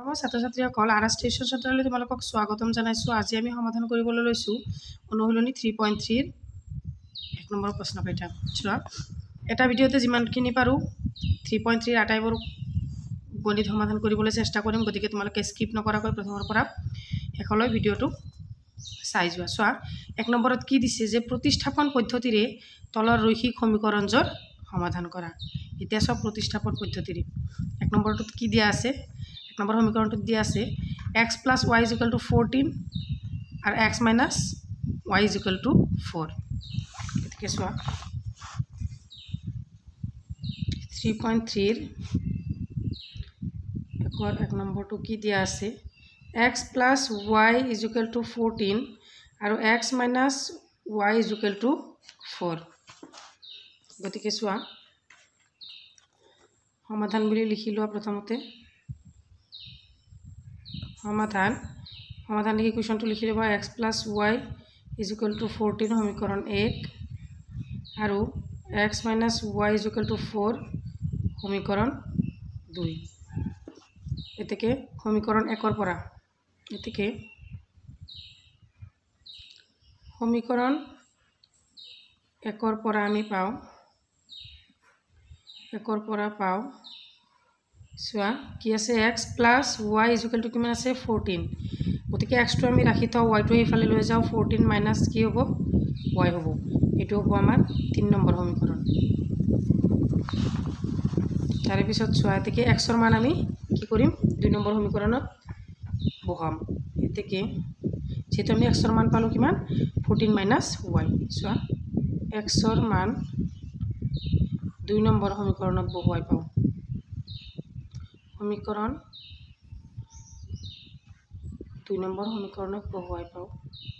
ছাত্ৰ ছাত্ৰীসকল আৰাছ টিউশ্যন চেণ্টাৰলৈ তোমালোকক স্বাগতম জনাইছোঁ। আজি আমি সমাধান কৰিবলৈ লৈছোঁ অনুশীলনী 3.3 1 নম্বৰ প্ৰশ্ন কেইটা। চোৱা, এটা ভিডিঅ'তে যিমানখিনি পাৰোঁ 3.3 আটাইবোৰ গণিত সমাধান কৰিবলৈ চেষ্টা কৰিম, গতিকে তোমালোকে স্কিপ নকৰাকৈ প্ৰথমৰ পৰা শেষলৈ ভিডিঅ'টো চাই যোৱা। চোৱা, 1 নম্বৰত কি দিছে যে প্ৰতিস্থাপন পদ্ধতিৰে তলৰ ৰৈখিক সমীকৰণজোৰ সমাধান কৰা। এতিয়া সব প্ৰতিস্থাপন পদ্ধতিৰে 1 নম্বৰটোত কি দিয়া আছে, 1 নম্বৰ সমীকৰণটোত দিয়া আছে x + y = 14 আৰু x - y = 4। গতিকে চোৱা 3.3 1 নম্বৰটো কি দিয়া আছে x + y = 14 আৰু x - y = 4। গতিকে চোৱা সমাধান বুলি লিখি লোৱা। প্ৰথমতে সমাধান লিখি কুৱেশ্যনটো লিখি ল'বা। x + y = 14 সমীকৰণ 1 আৰু x - y = 4 সমীকৰণ 2। এতেকে সমীকৰণ 1 পৰা সমীকৰণ 1 পৰা আমি পাওঁ চোৱা কি আছে x + y = কিমান আছে 14। গতিকে x টো আমি ৰাখি থওঁ, y টো এইফালে লৈ যাওঁ, 14 মাইনাছ কি হ'ব y হ'ব। এইটো হ'ব আমাৰ 3 নম্বৰ সমীকৰণ। তাৰে পিছত চোৱা এতেকে x ৰ মান আমি কি কৰিম 2 নম্বৰ সমীকৰণত বহাম। এতেকে যেহেতু আমি x ৰ মান পালোঁ কিমান 14 মাইনাছ y। চোৱা x ৰ মান 2 নম্বৰ সমীকৰণত বহুৱাই পাওঁ। সমীকৰণ 2 নম্বৰ সমীকৰণত বহুৱাই পাওঁ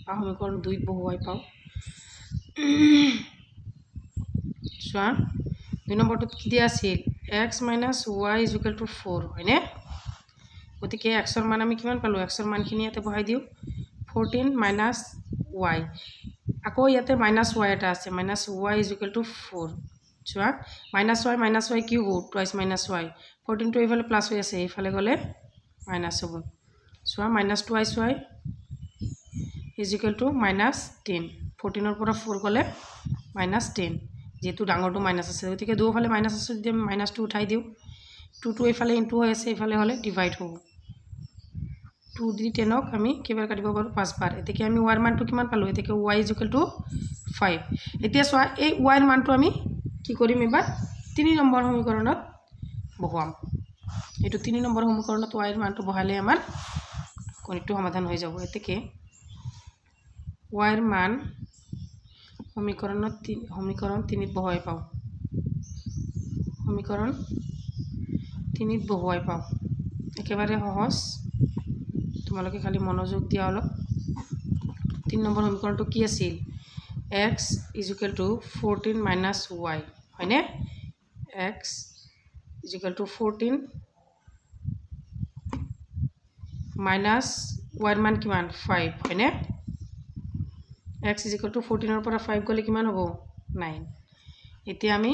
বা সমীকৰণ 2ত বহুৱাই পাওঁ। চোৱা 2 নম্বৰটোত কি দিয়া আছিল x - y = 4 হয়নে। গতিকে x ৰ মান আমি কিমান পালোঁ, x ৰ মানখিনি ইয়াতে বহাই দিওঁ 14 মাইনাছ y, আকৌ ইয়াতে মাইনাছ y এটা আছে, মাইনাছ y = 4। চোৱা মাইনাছ y কি হ'ব টুৱাইছ মাইনাছ y, 14টো এইফালে প্লাছ হৈ আছে, এইফালে গ'লে মাইনাছ হ'ব। চোৱা মাইনাছ টুৱাইছ y = -10, 14ৰ পৰা 4 গ'লে -10, যেহেতু ডাঙৰটো মাইনাছ আছে গতিকে দুয়োফালে মাইনাছ আছে যদি আমি মাইনাছটো উঠাই দিওঁ, 2টো এইফালে ইনটু হৈ আছে, এইফালে হ'লে ডিভাইড হ'ব। 2 দি 10ক আমি কেইবাৰ কাটিব পাৰোঁ 5 বাৰ। এতেকে আমি y ৰ মানটো কিমান পালোঁ, এতেকে y = 5। এতিয়া চোৱা এই y ৰ মানটো আমি কি কৰিম এবাৰ 3 নম্বৰ সমীকৰণত বহুৱাম। এইটো 3 নম্বৰ সমীকৰণত y ৰ মানটো বহালে আমাৰ গণিতটো সমাধান হৈ যাব। এতেকে y ৰ মান সমীকৰণ 3ত বহুৱাই পাওঁ। সমীকৰণ 3ত বহুৱাই পাওঁ। একেবাৰে সহজ, তোমালোকে খালি মনোযোগ দিয়া অলপ। 3 নম্বৰ সমীকৰণটো কি আছিল x = 14 মাইনাছ y হয়নে। x = 14 মাইনাছ y ৰ মান কিমান 5 হয়নে। x = 14ৰ পৰা 5 গ'লে কিমান হ'ব 9। এতিয়া আমি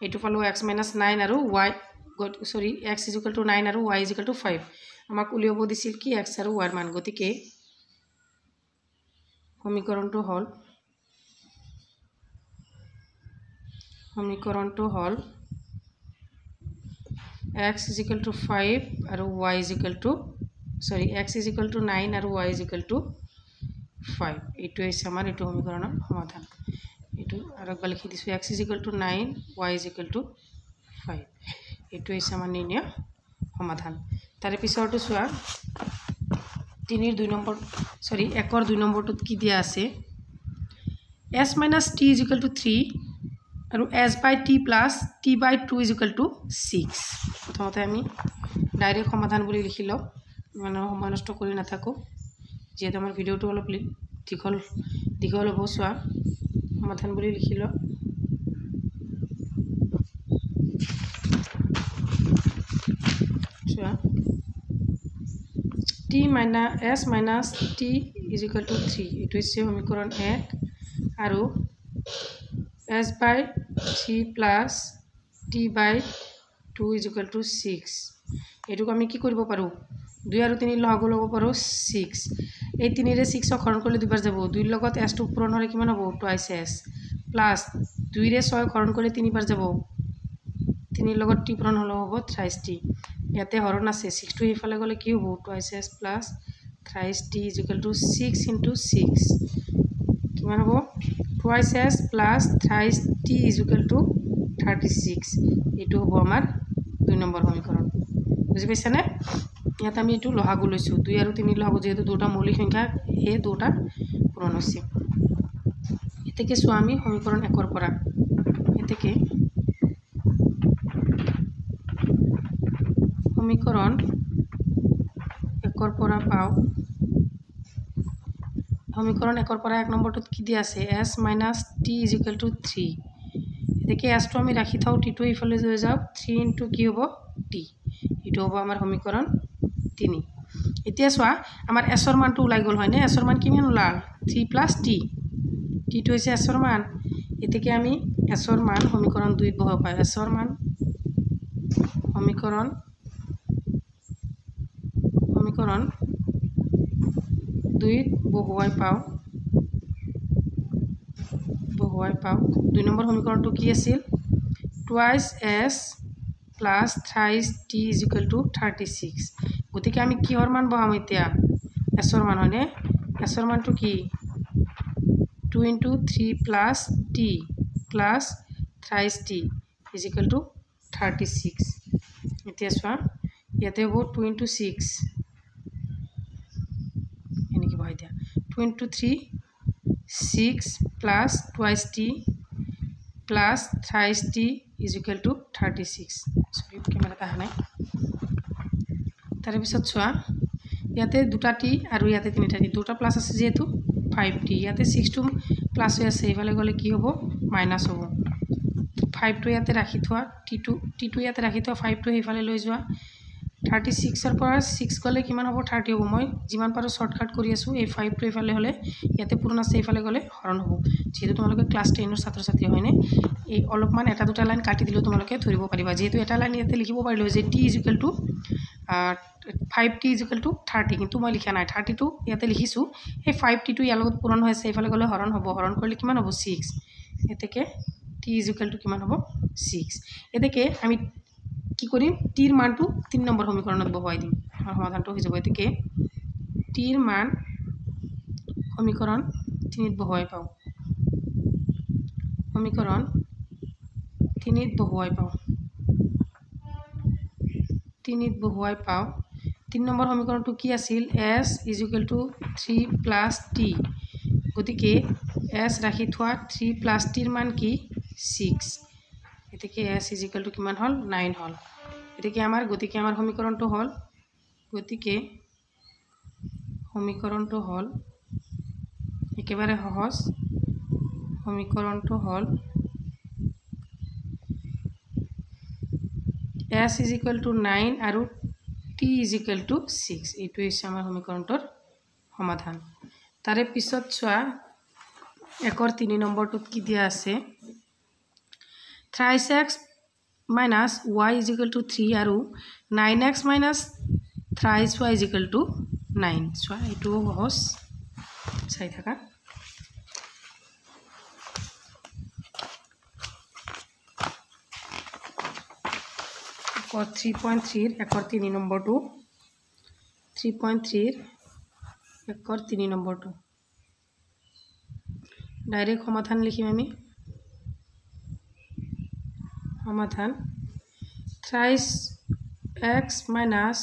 এইটো পালোঁ x - 9 আৰু x = 9 আৰু y = 5। আমাক উলিয়াব দিছিল কি x আৰু y ৰ মান। গতিকে সমীকৰণটো হ'ল x = 5 আৰু y x = 9 আৰু y = 5। এইটো হৈছে আমাৰ এইটো সমীকৰণৰ সমাধান। এইটো আৰু একবাৰ লিখি দিছোঁ x = 9 y = 5। এইটো হৈছে আমাৰ নিৰ্ণয় সমাধান। তাৰে পিছৰটো চোৱা 1ৰ 2 নম্বৰটোত কি দিয়া আছে s - t = 3 আৰু s/t + t/2 = 6। প্ৰথমতে আমি ডাইৰেক্ট সমাধান বুলি লিখি লওঁ, মানে সময় নষ্ট কৰি নাথাকোঁ, যিহেতু আমাৰ ভিডিঅ'টো অলপ দীঘল হ'ব। চোৱা সমাধান বুলি লিখি লওঁ। চোৱা s - t = 3, এইটো হৈছে সমীকৰণ 1 আৰু s/t + t/2 = 6। এইটোক আমি কি কৰিব পাৰোঁ 2 আৰু 3 লহগু ল'ব পাৰোঁ 6 এই 3 ৰে 6 হৰণ কৰিলে দুবাৰ যাব 2 ৰ লগত s টো পূৰণ হ'লে কিমান হ'ব টুৱাইস s প্লাস 2 ৰে 6 হৰণ কৰিলে 3 বাৰ যাব 3 ৰ লগত t পূৰণ হ'লে হ'ব থ্ৰাইস t ইয়াতে হৰণ আছে 6 টো ইফালে গ'লে কি হ'ব টুৱাইস s প্লাস থ্ৰাইস t = 6 * 6 কিমান হ'ব টুৱাইস s প্লাস থ্ৰাইস t = 36 এটো হ'ব আমাৰ 2 নম্বৰ সমীকৰণ বুজি পাইছানে ইয়াত আমি এটো লহাগু লৈছো 2 আৰু 3 লহাগু যেহেতু দুটা মৌলিক সংখ্যা এই দুটা পূৰণ হৈছে এতেকে সো আমি সমীকৰণ 1 ৰ পৰা এতেকে সমীকৰণ 1 ৰ পৰা পাও সমীকৰণ 1 ৰ পৰা 1 নম্বৰটোত কি দি আছে s - t = 3 এতেকে s টো আমি ৰাখি থাও t টো ইফালে লৈ যাও 3 * কি হ'ব t এটো হ'ব আমাৰ সমীকৰণ 3 এতিয়া সোয়া আমাৰ s ৰ মানটো ওলাই গল হয়নে s ৰ মান কিমান ওলাল 3 + t t টো হৈছে s ৰ মান এতেকে আমি s ৰ মান সমীকৰণ 2 ত বহাব পাই s ৰ মান সমীকৰণ 2 বহুৱাই পাও 2 নম্বৰ সমীকৰণটো কি আছিল টুৱাইস s প্লাস থ্ৰাইস t = 36 গতিকে আমি কিহৰ মান বহাম এতিয়া s ৰ মান হয়নে s ৰ মানটো কি 2 * 3 plus t plus thrice t = 36 এতিয়া সোয়া ইয়াতে হ'ব 2 * 6 এনেকি বহাই দিয়া 2 * 3 6 plus twice t plus thrice t = 36 sorry camera তা নাই তার পিছত সোয়া ইয়াতে দুটা t আৰু ইয়াতে তিনিটা t দুটা প্লাস আছে যেহেতু 5t ইয়াতে 6 টো প্লাস হৈ আছে ইফালে গলে কি হ'ব মাইনাস হ'ব 5 টো ইয়াতে ৰাখি থোৱা t টো ইয়াতে ৰাখি থোৱা 5 টো ইফালে লৈ যোৱা 36 ৰ পৰা 6 গলে কিমান হ'ব 30 হ'ব মই যিমান পাৰো শৰ্টকাট কৰি আছো এই 5 টো ইফালে হলে ইয়াতে পূৰণ আছে ইফালে গলে হৰণ হ'ব যেহেতু তোমালোকে ক্লাস 10 ৰ ছাত্ৰ ছাত্ৰী হয়নে এই অলপমান এটা দুটা লাইন কাটি দিলে তোমালোকে ধৰিব পাৰিবা যেহেতু এটা লাইন ইয়াতে লিখিব পাৰিলো যে t = 5t = 30 কিন্তু মই লিখা নাই 32 ইয়াতে লিখিছো এই 5t টো ইয়াৰ লগত পূৰণ হৈছে ইফালে গলে হৰণ হ'ব হৰণ কৰিলে কিমান হ'ব 6 এতেকে t = কিমান হ'ব 6 এতেকে আমি কি কৰিম t ৰ মানটো 3 নম্বৰ সমীকৰণত বহাই দিম আৰু সমাধানটো হৈ যাব এতেকে t ৰ মান সমীকৰণ 3 ত বহাই পাও সমীকৰণ 3 ত বহাই পাও 3 নম্বৰ সমীকৰণটো কি আছিল s = 3 plus t গতিকে s ৰাখি থোৱা 3 plus t ৰ মান কি 6 এতেকে s = কিমান হল 9 হল এতেকে আমাৰ সমীকৰণটো হল একেবাৰে সহজ সমীকৰণটো হল s = 9 আৰু t = 6 এইটো হৈছে আমাৰ সমীকৰণটোৰ সমাধান তাৰে পিছত চোৱা 1 ৰ 3 নম্বৰটোত কি দিয়া আছে thrice x minus y = 3 আৰু 9x minus thrice y = 9 চোৱা এইটো সহজ চাই থাকা 3.3 1 ৰ 3 নম্বৰটো 3.3 1 ৰ 3 নম্বৰটো ডাইৰেক্ট সমাধান লিখিম আমি সমাধান thrice x minus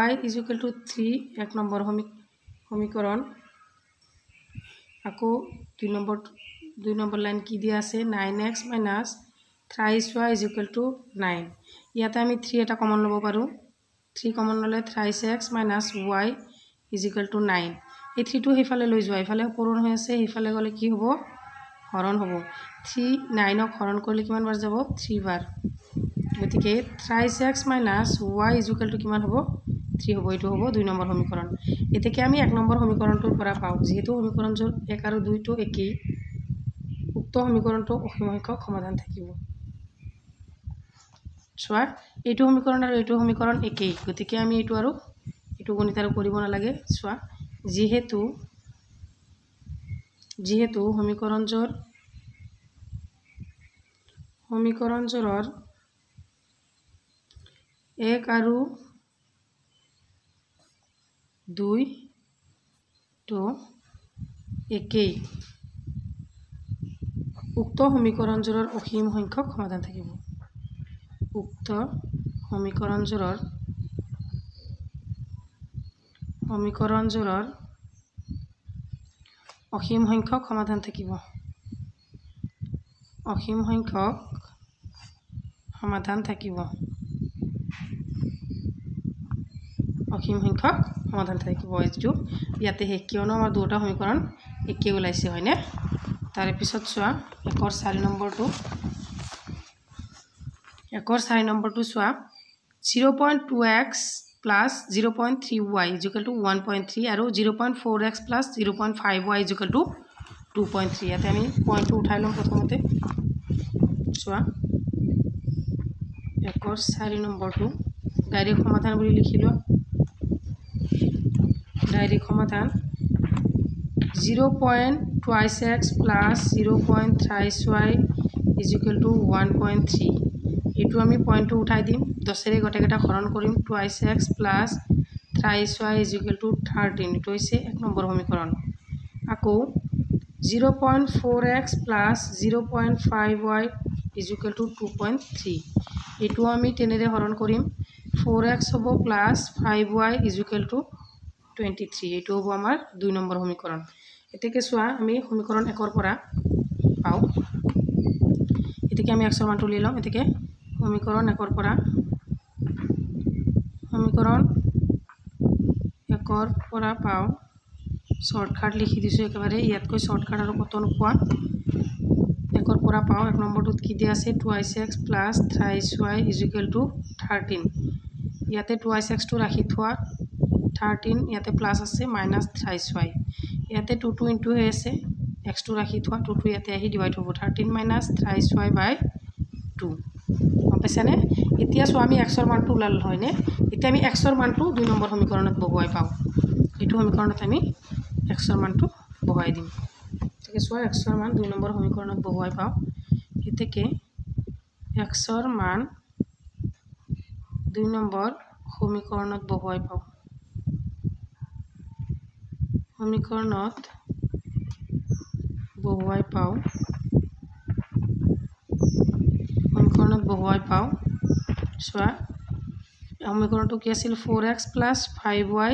y = 3 1 number সমীকৰণ আকৌ 2 নম্বৰ লাইন কি দিয়া আছে 9x minus thrice y = 9 ইয়াতে আমি 3 এটা কমন লব পাৰো 3 কমন ললে thrice x minus y = 9 এই 3 টো হেফালে লৈ যোৱা ইফালে পূৰণ হৈ আছে হেফালে গলে কি হ'ব হৰণ হ'ব 3 9 ক হৰণ কৰিলে কিমান বাৰ যাব 3 বাৰ গতিকে thrice x minus y = কিমান হ'ব 3 হ'ব এটো হ'ব 2 নম্বৰ সমীকৰণ এতেকে আমি 1 নম্বৰ সমীকৰণটোৰ পৰা পাও যেহেতু সমীকৰণজোৰ 1 আৰু 2 টো একেই উক্ত সমীকৰণটো অসীম সংখ্যক সমাধান থাকিব চোৱা এইটো সমীকৰণ আৰু এইটো সমীকৰণ একেই গতিকে আমি এইটো আৰু এইটো গণিত আৰু কৰিব নালাগে চোৱা যিহেতু সমীকৰণজোৰৰ 1 আৰু 2 তো একেই উক্ত সমীকৰণজোৰৰ অসীম সংখ্যক সমাধান থাকিব উক্ত সমীকৰণজোৰৰ অসীম সংখ্যক সমাধান থাকিব অসীম সংখ্যক সমাধান থাকিব এইটো ইয়াতে কিয়নো আমাৰ দুটা সমীকৰণ একে ওলাইছে হয়নে তাৰ পিছত চোৱা 1 4 নম্বৰটো চোৱা 0.2x plus 0.3y is equal to 1.3 আৰু 0.4x plus 0.5y is equal to 2.3 ইয়াতে আমি পইণ্টটো উঠাই লম প্ৰথমতে চোৱা 1 নম্বৰটো ডাইৰেক্ট সমাধান বুলি লিখিলো ডাইৰেক্ট সমাধান 0.2x plus 0.3y is equal to 1.3 এইটো আমি পইণ্টটো উঠাই দিম 10 ৰে গটেকেটা হৰণ কৰিম 2x plus 3y is equal to 13 এইটো হৈছে 1 নম্বৰ সমীকৰণ আকৌ 0.4x plus 0.5y is equal to 2.3 এইটো আমি 10 ৰে হৰণ কৰিম 4x হ'ব plus 5y is equal to 23 এইটো হ'ব আমাৰ 2 নম্বৰ সমীকৰণ এতেকে চোৱা আমি সমীকৰণ 1 ৰ পৰা পাও এতেকে আমি x ৰ মানটো লৈ লম এতেকে সমীকৰণ 1 ৰ পৰা পাও শৰ্টকাট লিখি দিছো একেবাৰে ইয়াতকৈ শৰ্টকাট আৰু কত নোপোৱা 1 ৰ পৰা পাও 1 নম্বৰটোত কি দিয়া আছে 2x plus 3y is equal to 13 ইয়াতে 2x টো ৰাখি থোৱা 13 ইয়াতে প্লাস আছে minus 3y ইয়াতে 2 into হৈ আছে x টো ৰাখি থোৱা 2 ইয়াতে আহি ডিভাইড হ'ব 13 minus 3y by 2 অপেছানে এতিয়া সো আমি x ৰ মানটো উলাল হয়নে এতিয়া আমি x ৰ মানটো 2 নম্বৰ সমীকৰণত বহুৱাই পাও এটো সমীকৰণত আমি x ৰ মানটো বহুৱাই দিম ঠিক আছে x ৰ মান 2 নম্বৰ সমীকৰণত বহুৱাই পাও এতেকে x ৰ মান 2 নম্বৰ সমীকৰণত বহুৱাই পাও সমীকৰণত বহুৱাই পাও সোয়া সমীকৰণটো কি আছিল 4x plus 5y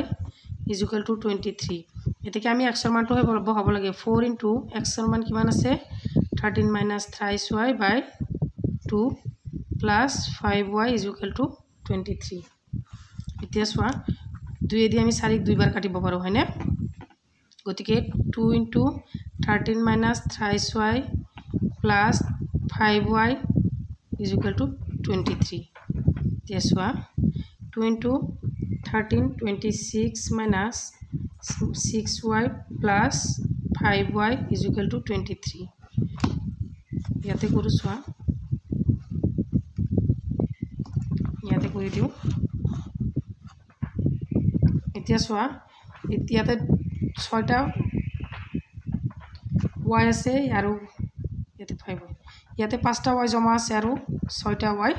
is equal to 23 এতেকে আমি x ৰ মানটো হ'ব লাগে 4 into x ৰ মান কিমান আছে 13 minus 3y by 2 plus 5y is equal to 23 এতিয়া সোয়া 2 এদি আমি 4 দুইবাৰ কাটিব পাৰো হয়নে গতিকে 2 into 13 minus 3y plus 5y is equal to 23 yes 2 into 13 26 minus 6y plus 5y is equal to 23 ইয়াতে কৰো সোয়া ইয়াতে কৰি দিও এতিয়া সোয়া এতিয়াতে 6টা y আছে আৰু ইয়াতে 5y ইয়াতে 5টা y জমা আছে আৰু 6টা y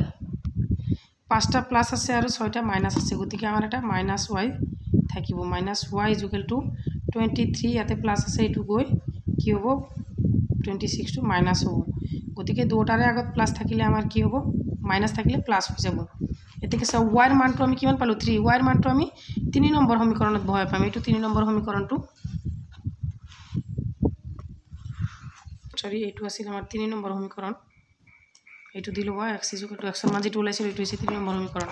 5টা প্লাস আছে আৰু 6টা মাইনাস আছে গতিকে আমাৰ এটা মাইনাস y থাকিব minus y is equal to 23 ইয়াতে প্লাস আছে এটো গৈ কি হ'ব 26 টু মাইনাস হ'ব গতিকে দুটাৰে আগত প্লাস থাকিলে আমাৰ কি হ'ব মাইনাস থাকিলে প্লাস হৈ যাব এতেকে সব y এর মানটো আমি কিমান পালো 3 y এর মানটো আমি 3 নম্বৰ সমীকৰণত বহাই পাম এটো 3 নম্বৰ সমীকৰণটো সৰি এটো আছিল আমাৰ 3 নম্বৰ সমীকৰণ এটো দিলো y x is equal to x এৰ মান যেটো ওলাইছিল এটো হৈছে 3 নম্বৰ সমীকৰণ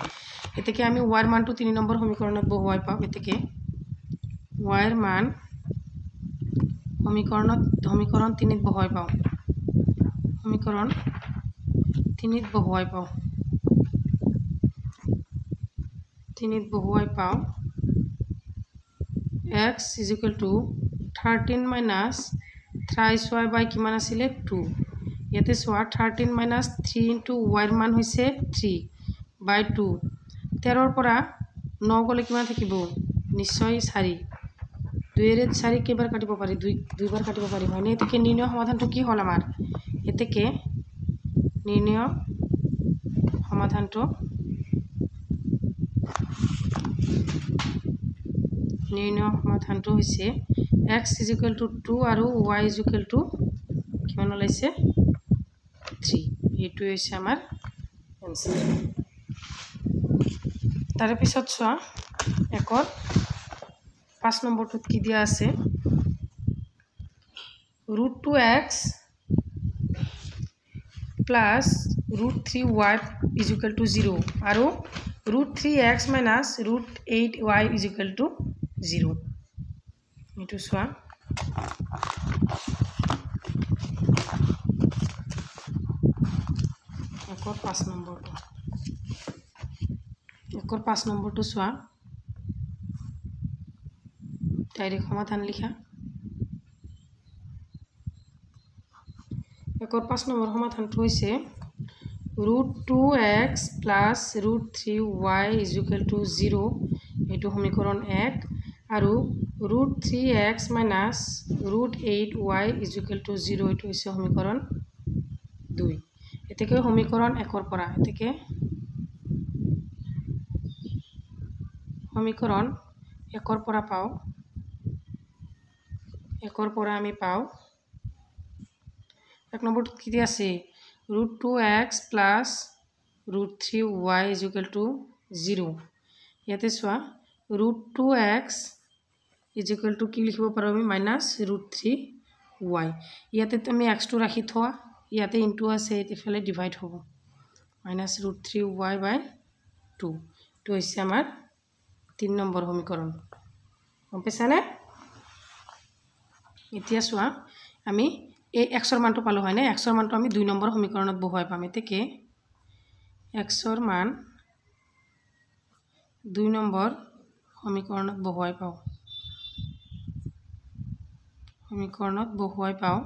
এতেকে আমি y এৰ মানটো 3 নম্বৰ সমীকৰণত বহুৱাই পাম এতেকে y এৰ মান সমীকৰণ 3 ত বহুৱাই পাও সমীকৰণ 3 ত বহুৱাই পাও x is equal to 13 minus 3y by কিমান আছিল 2 ইয়াতে সোয়া 13 minus 3 into y এর মান হৈছে 3 by 2 13 ৰ পৰা 9 গলে কিমান থাকিব নিশ্চয় 4 2 ৰে 4 কেইবাৰ কাটিব পাৰি দুইবাৰ কাটিব পাৰি হয়নে এতেকে নিৰ্ণয় সমাধানটো কি হ'ল আমাৰ এতেকে নিৰ্ণয় সমাধানটো হৈছে x = 2 আৰু y = কিমান ওলাইছে 3 এইটো হৈছে আমাৰ आंसर তাৰ পিছত চোৱা একৰ 5 নম্বৰটোত কি দিয়া আছে √2x plus √3y = 0 আৰু √3x - √8y = 0 এইটো চোৱা একৰ 5 নম্বৰটো একৰ 5 নম্বৰটো চোৱা ডাইৰেক্ট সমাধান লিখা একৰ 5 নম্বৰ সমাধানটো হৈছে √2x plus √3y = 0 এইটো সমীকৰণ 1 আৰু √3x - √8y = 0 এইটো হৈছে সমীকৰণ 2 এতেকে সমীকৰণ 1 পৰা এতেকে সমীকৰণ 1 পৰা পাও 1 পৰা আমি পাও 1 নম্বৰটো কি দিয়া আছে √2x plus √3y = 0 ইয়াতে চোৱা √2x = কি লিখিব পাৰো আমি -√3y ইয়াতে তুমি x টো ৰাখি থোৱা ইয়াতে ইনটু আছে এফালে ডিভাইড হ'ব -√3y/2 তো হৈছে আমাৰ 3 নম্বৰ সমীকৰণ গম পাইছানে এতিয়া চোৱা আমি এই x ৰ মানটো পালো হয়নে x ৰ মানটো আমি 2 নম্বৰ সমীকৰণত বহুৱাই পাম এতেকে x ৰ মান 2 নম্বৰ সমীকৰণত বহুৱাই পাও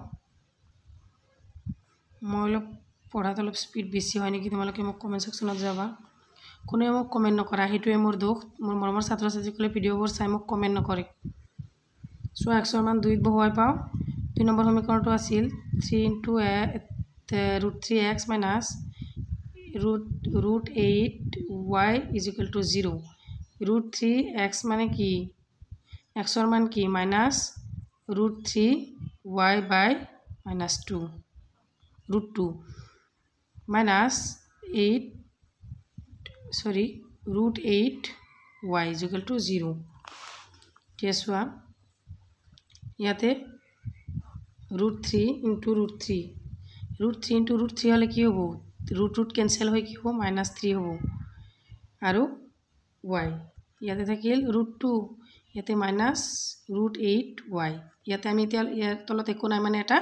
মই অলপ পঢ়াত অলপ স্পিড বেছি হয় নেকি তোমালোকে মোক কমেন্ট সেকশনত যাবা কোনে মোক কমেন্ট নকৰা হেতুৱে মোৰ দুখ মোৰ মৰমৰ ছাত্ৰ ছাত্ৰীসকলে ভিডিঅ'বোৰ চাই মোক কমেন্ট নকৰে সো x ৰ মান 2 ত বহুৱাই পাও 2 নম্বৰ সমীকৰণটো আছিল 3 * √3x - √8y = 0 √3x মানে কি x ৰ মান কি -√3y/-2 √2 √8y = 0 কেছৱা ইয়াতে √3 * √3 √3 * √3 হলে কি হ'ব √root ক্যান্সেল হৈ কি হ'ব -3 হ'ব আৰু y ইয়াতে থাকিল √2 ইয়াতে -√8y ইয়াতে আমি এতিয়া ইয়াৰ তলত একো নাই মানে এটা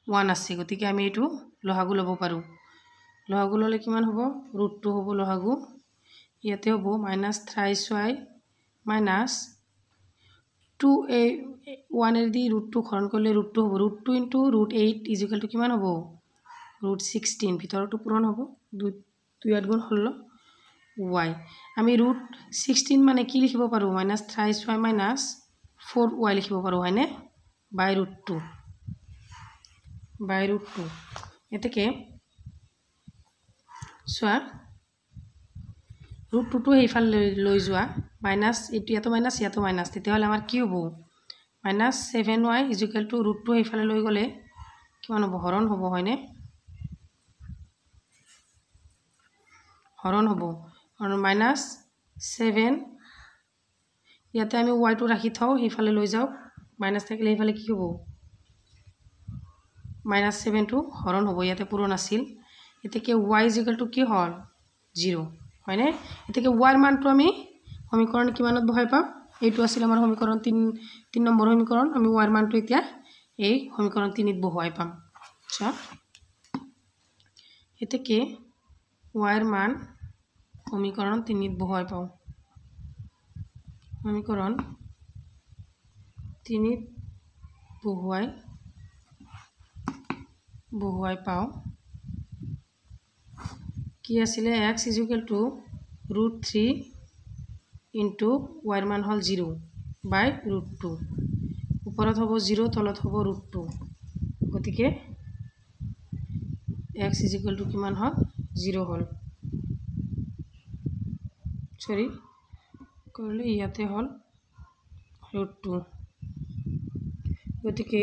1 আছে গতিকে আমি এটো লহাগু লব পাৰো লহাগু ললে কিমান হ'ব √2 হ'ব লহাগু ইয়াতে হ'ব -3y -2a 1 এর দি √2 হৰণ কৰিলে √2 হ'ব √2 * √8 = কিমান হ'ব √16 ভিতৰটো পূৰণ হ'ব 2 8 গুণ 16 y আমি √16 মানে কি লিখিব পাৰো -3y -4y লিখিব পাৰো হয়নে /√2 এতেকে সোয়া √2 টো এইফালে লৈ যোৱা মাইনাস এতিয়াতো মাইনাস ইয়াতো মাইনাস তেতিয়া হলে আমাৰ কি হ'ব -7y = √2 এইফালে লৈ গলে কিমান হ'ব হৰণ হ'ব হয়নে হৰণ হ'ব আৰু -7 ইয়াতে আমি y টো ৰাখি থাও এইফালে লৈ যাও মাইনাস থাকিলে এইফালে কি হ'ব -7 টো হৰণ হ'ব ইয়াতে পূৰণ আছিল এতেকে y = কি হল 0 হয়নে এতেকে y এর মানটো আমি সমীকরণ কিমানত বহাই পাম এইটো আছিল আমাৰ সমীকৰণ 3 নম্বৰ সমীকৰণ আমি y এৰ মানটো এতিয়া এই সমীকৰণ 3 ত বহাই পাম আচ্ছা এতেকে y এৰ মান সমীকৰণ 3 ত বহাই পাও সমীকৰণ 3 ত বহুৱাই পাও কি আছিল x = √3 ইনটু y মান হল 0 বাই √2 উপৰত হ'ব 0 তলত হ'ব √2 গতিকে x কিমান হল 0 হল সরি করলে ইয়াতে হল √2 গতিকে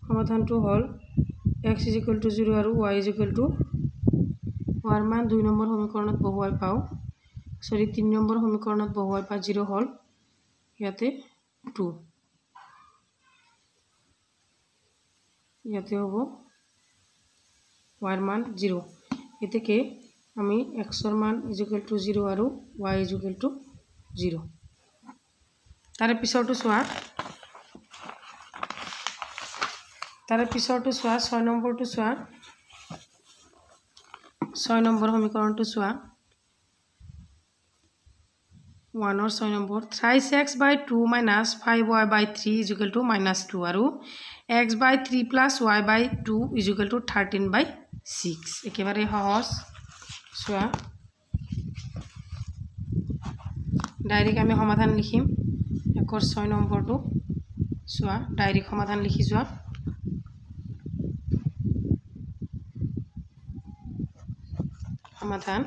সমাধানটো হল x 0 আৰু y y মান 2 নম্বৰ সমীকৰণত বহুৱাই পাও সৰি 3 নম্বৰ সমীকৰণত বহুৱাই পা 0 হল ইয়াতে 2 ইয়াতে হ'ব y মান 0 এতেকে আমি x মান 0 আৰু y 0 তাৰে পিছৰটো চোৱা 6 নম্বৰটো চোৱা 6 নম্বৰ সমীকৰণটো চোৱা 1 और 6 নম্বর thrice x by 2 minus 5y by 3 is equal to minus 2 আৰু x by 3 plus y by 2 is equal to 13 by 6 একেবারে সহজ চোৱা ডাইৰেক্ট আমি সমাধান লিখিম একৰ 6 নম্বৰটো চোৱা ডাইৰেক্ট সমাধান লিখি যোৱা সমাধান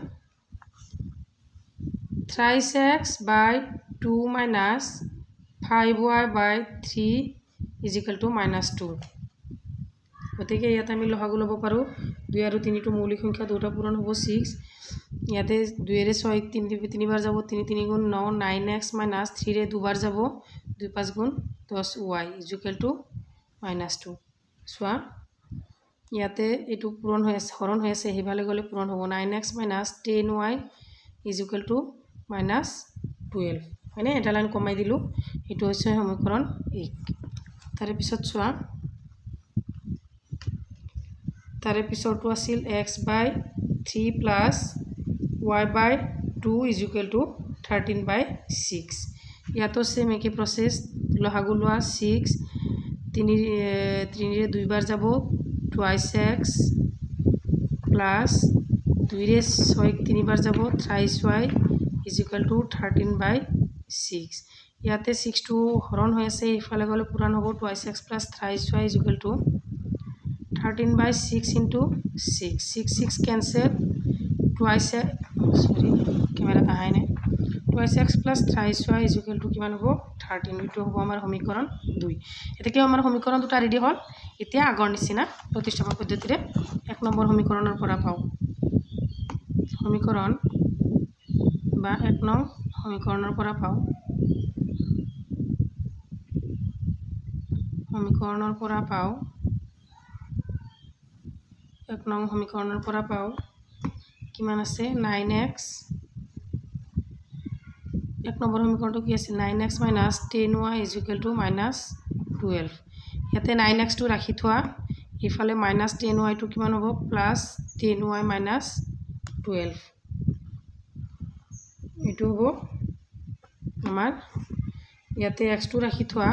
thrice x by 2 minus 5y by 3 is equal to minus 2 গতিকে ইয়াতে আমি লসাগু লব পাৰো 2 আৰু 3 টো মৌলিক সংখ্যা দুটা পূৰণ হ'ব 6 ইয়াতে 2 এৰে 6 3 বাৰ যাব 3 3 গুণ 9 9x minus 3 ৰে দুবাৰ যাব 2 5 গুণ 10y is equal to minus 2 সোয়া ইয়াতে এটো পূৰণ হৈ আছে হৰণ হৈ আছে হেভালে গলে পূৰণ হ'ব 9x minus 10y is equal to minus 12 মানে এটা লাইন কমাই দিলু এটো হৈছে সমীকৰণ 1 তাৰে পিছত সোয়া তাৰে পিছৰটো আছিল x by 3 plus y by 2 is equal to 13 by 6 ইয়াতো সেম একই প্রসেস লহাগু লোৱা 6 3 ৰে দুইবাৰ যাব twice x plus 2 रे 6 3 बार যাব thrice y is equal to 13 by 6 ইয়াতে 6 to হরণ হৈ আছে ইফালে গলে পুরান হ'ব twice x plus thrice y is equal to 13 by 6 into 6 6 6 cancel twice sorry camera আহাই নাই twice x plus thrice y is equal to কিমান হ'ব 13 এটো হ'ব আমাৰ সমীকৰণ 2 এতেকে আমাৰ সমীকৰণ দুটা ৰেডি হ'ল এতিয়া আগৰ নিচিনা প্ৰতিষ্ঠাপন পদ্ধতিৰে এক নম্বৰ সমীকৰণৰ পৰা পাও সমীকৰণ বা এক নং সমীকৰণৰ পৰা পাও সমীকৰণৰ পৰা পাও এক নং সমীকৰণৰ পৰা পাও কিমান আছে 9x এক নম্বৰ সমীকৰণটো কি আছে 9x minus 10y is equal to minus 12 ইয়াতে 9x টো ৰাখি থোৱা ইফালে minus 10y টো কিমান হ'ব plus 10y minus 12 এটো হ'ব আমাৰ ইয়াতে x টো ৰাখি থোৱা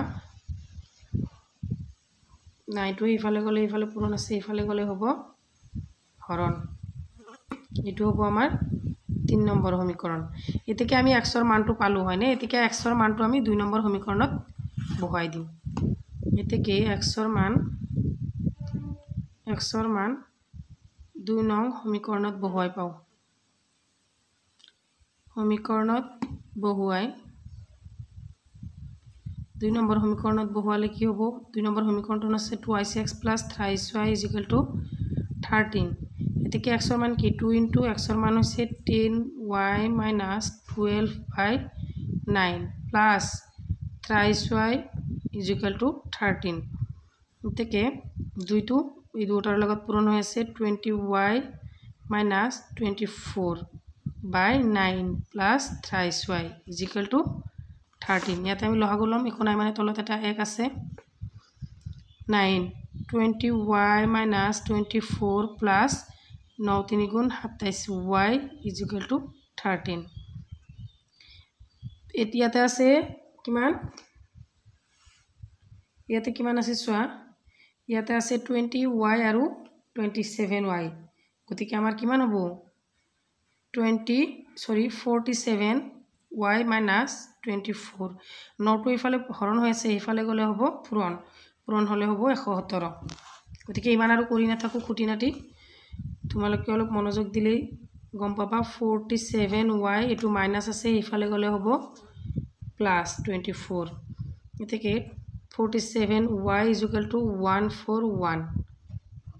9 টো ইফালে গলে ইফালে পূৰণ আছে ইফালে গলে হ'ব হৰণ এটো হ'ব আমাৰ 3 নম্বৰ সমীকৰণ এতেকে আমি x ৰ মানটো পালো হয়নে এতেকে x ৰ মানটো আমি 2 নম্বৰ সমীকৰণত বহাই দিম এতেকে x ৰ মান 2 নং সমীকৰণত বহাই পাও সমীকৰণত বহুৱাই 2 নম্বৰ সমীকৰণত বহুৱালে কি হ'ব 2 নম্বৰ সমীকৰণটো আছে twice x plus thrice y is equal to 13 এতেকে x ৰ মান কি 2 into x ৰ মান হৈছে 10y minus 12 by 9 plus thrice y is equal to 13 এতেকে 2 টো এই দুটাৰ লগত পূৰণ হৈ আছে 20y minus 24 by 9 plus thrice y is equal to 13 ইয়াতে আমি লহাগু লম একো নাই মানে তলত এটা 1 আছে 9 20y minus 24 plus 9 3 গুণ 27y is equal to 13 এতিয়াতে আছে কিমান ইয়াতে কিমান আছে সোয়া ইয়াতে আছে 20y আৰু 27y গতিকে আমাৰ কিমান হ'ব 47 y মাইনাছ 24 9টো ইফালে হৰণ হৈ আছে ইফালে গ'লে হ'ব পূৰণ হ'লে হ'ব 117 গতিকে ইমান আৰু কৰি নাথাকো খুঁটি নাটি তোমালোকে অলপ মনোযোগ দিলেই গম পাবা 47y এটো মাইনাছ আছে ইফালে গ'লে হ'ব প্লাছ 24 এতেকে 47y = 141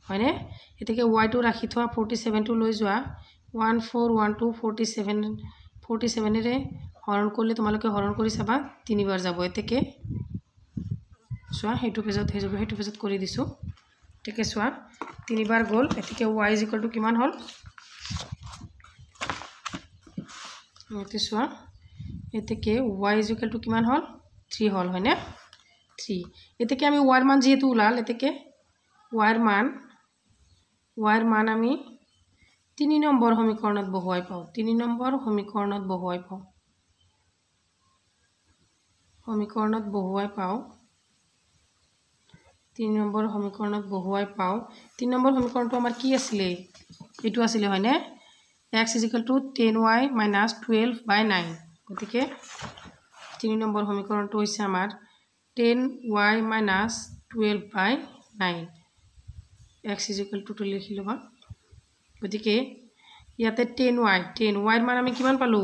হয়নে এতেকে y টো ৰাখি থোৱা 47 টো লৈ যোৱা 141 to 47 ৰে হৰণ কৰিলে তোমালোকে হৰণ কৰি চাবা তিনিবাৰ যাব এতেকে সোৱা হেতু পেজত হৈ যাব হেতু পেজত কৰি দিছো এতেকে সোৱা তিনিবাৰ গল এতেকে y = কিমান হল এতে সোৱা এতেকে y = কিমান হল 3 হল হয়নে 3 এতেকে আমি y মান যেহেতু উলাল এতেকে y মান আমি 3 নম্বৰ সমীকৰণত বহুৱাই পাও 3 নম্বৰ সমীকৰণত বহুৱাই পাও 3 নম্বৰ সমীকৰণত বহুৱাই পাও 3 নম্বৰ সমীকৰণটো আমাৰ কি আছিল এটো আছিল হয়নে x = 10y - 12/9 গতিকে 3 নম্বৰ সমীকৰণটো হৈছে আমাৰ 10y - 12/9 x = to লিখি লবা গতিকে ইয়াতে 10y ৰ মান আমি কিমান পালো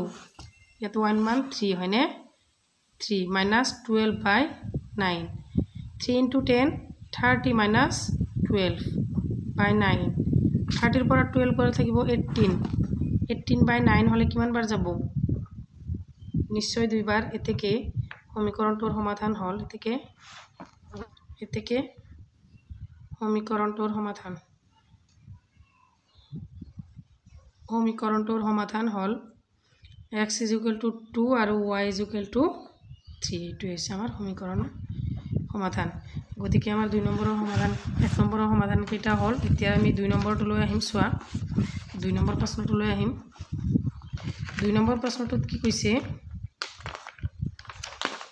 ইয়াতে y মান 3 হয়নে 3 - 12/9 3 * 10 30 - 12/9 30 ৰ পৰা 12 গলে থাকিব 18/9 হলে কিমান বাৰ যাব নিশ্চয় দুইবাৰ এতেকে সমীকৰণটোৰ সমাধান হল এতেকে সমীকৰণটোৰ সমাধান হল x = 2 আৰু y = 3 এটো হৈছে আমাৰ সমীকৰণৰ সমাধান গতিকে আমাৰ 2 নম্বৰৰ সমাধান 1 নম্বৰৰ সমাধান কেইটা হল এতিয়া আমি 2 নম্বৰটো লৈ আহিম সোৱা 2 নম্বৰ প্ৰশ্নটো লৈ আহিম 2 নম্বৰ প্ৰশ্নটোত কি কৈছে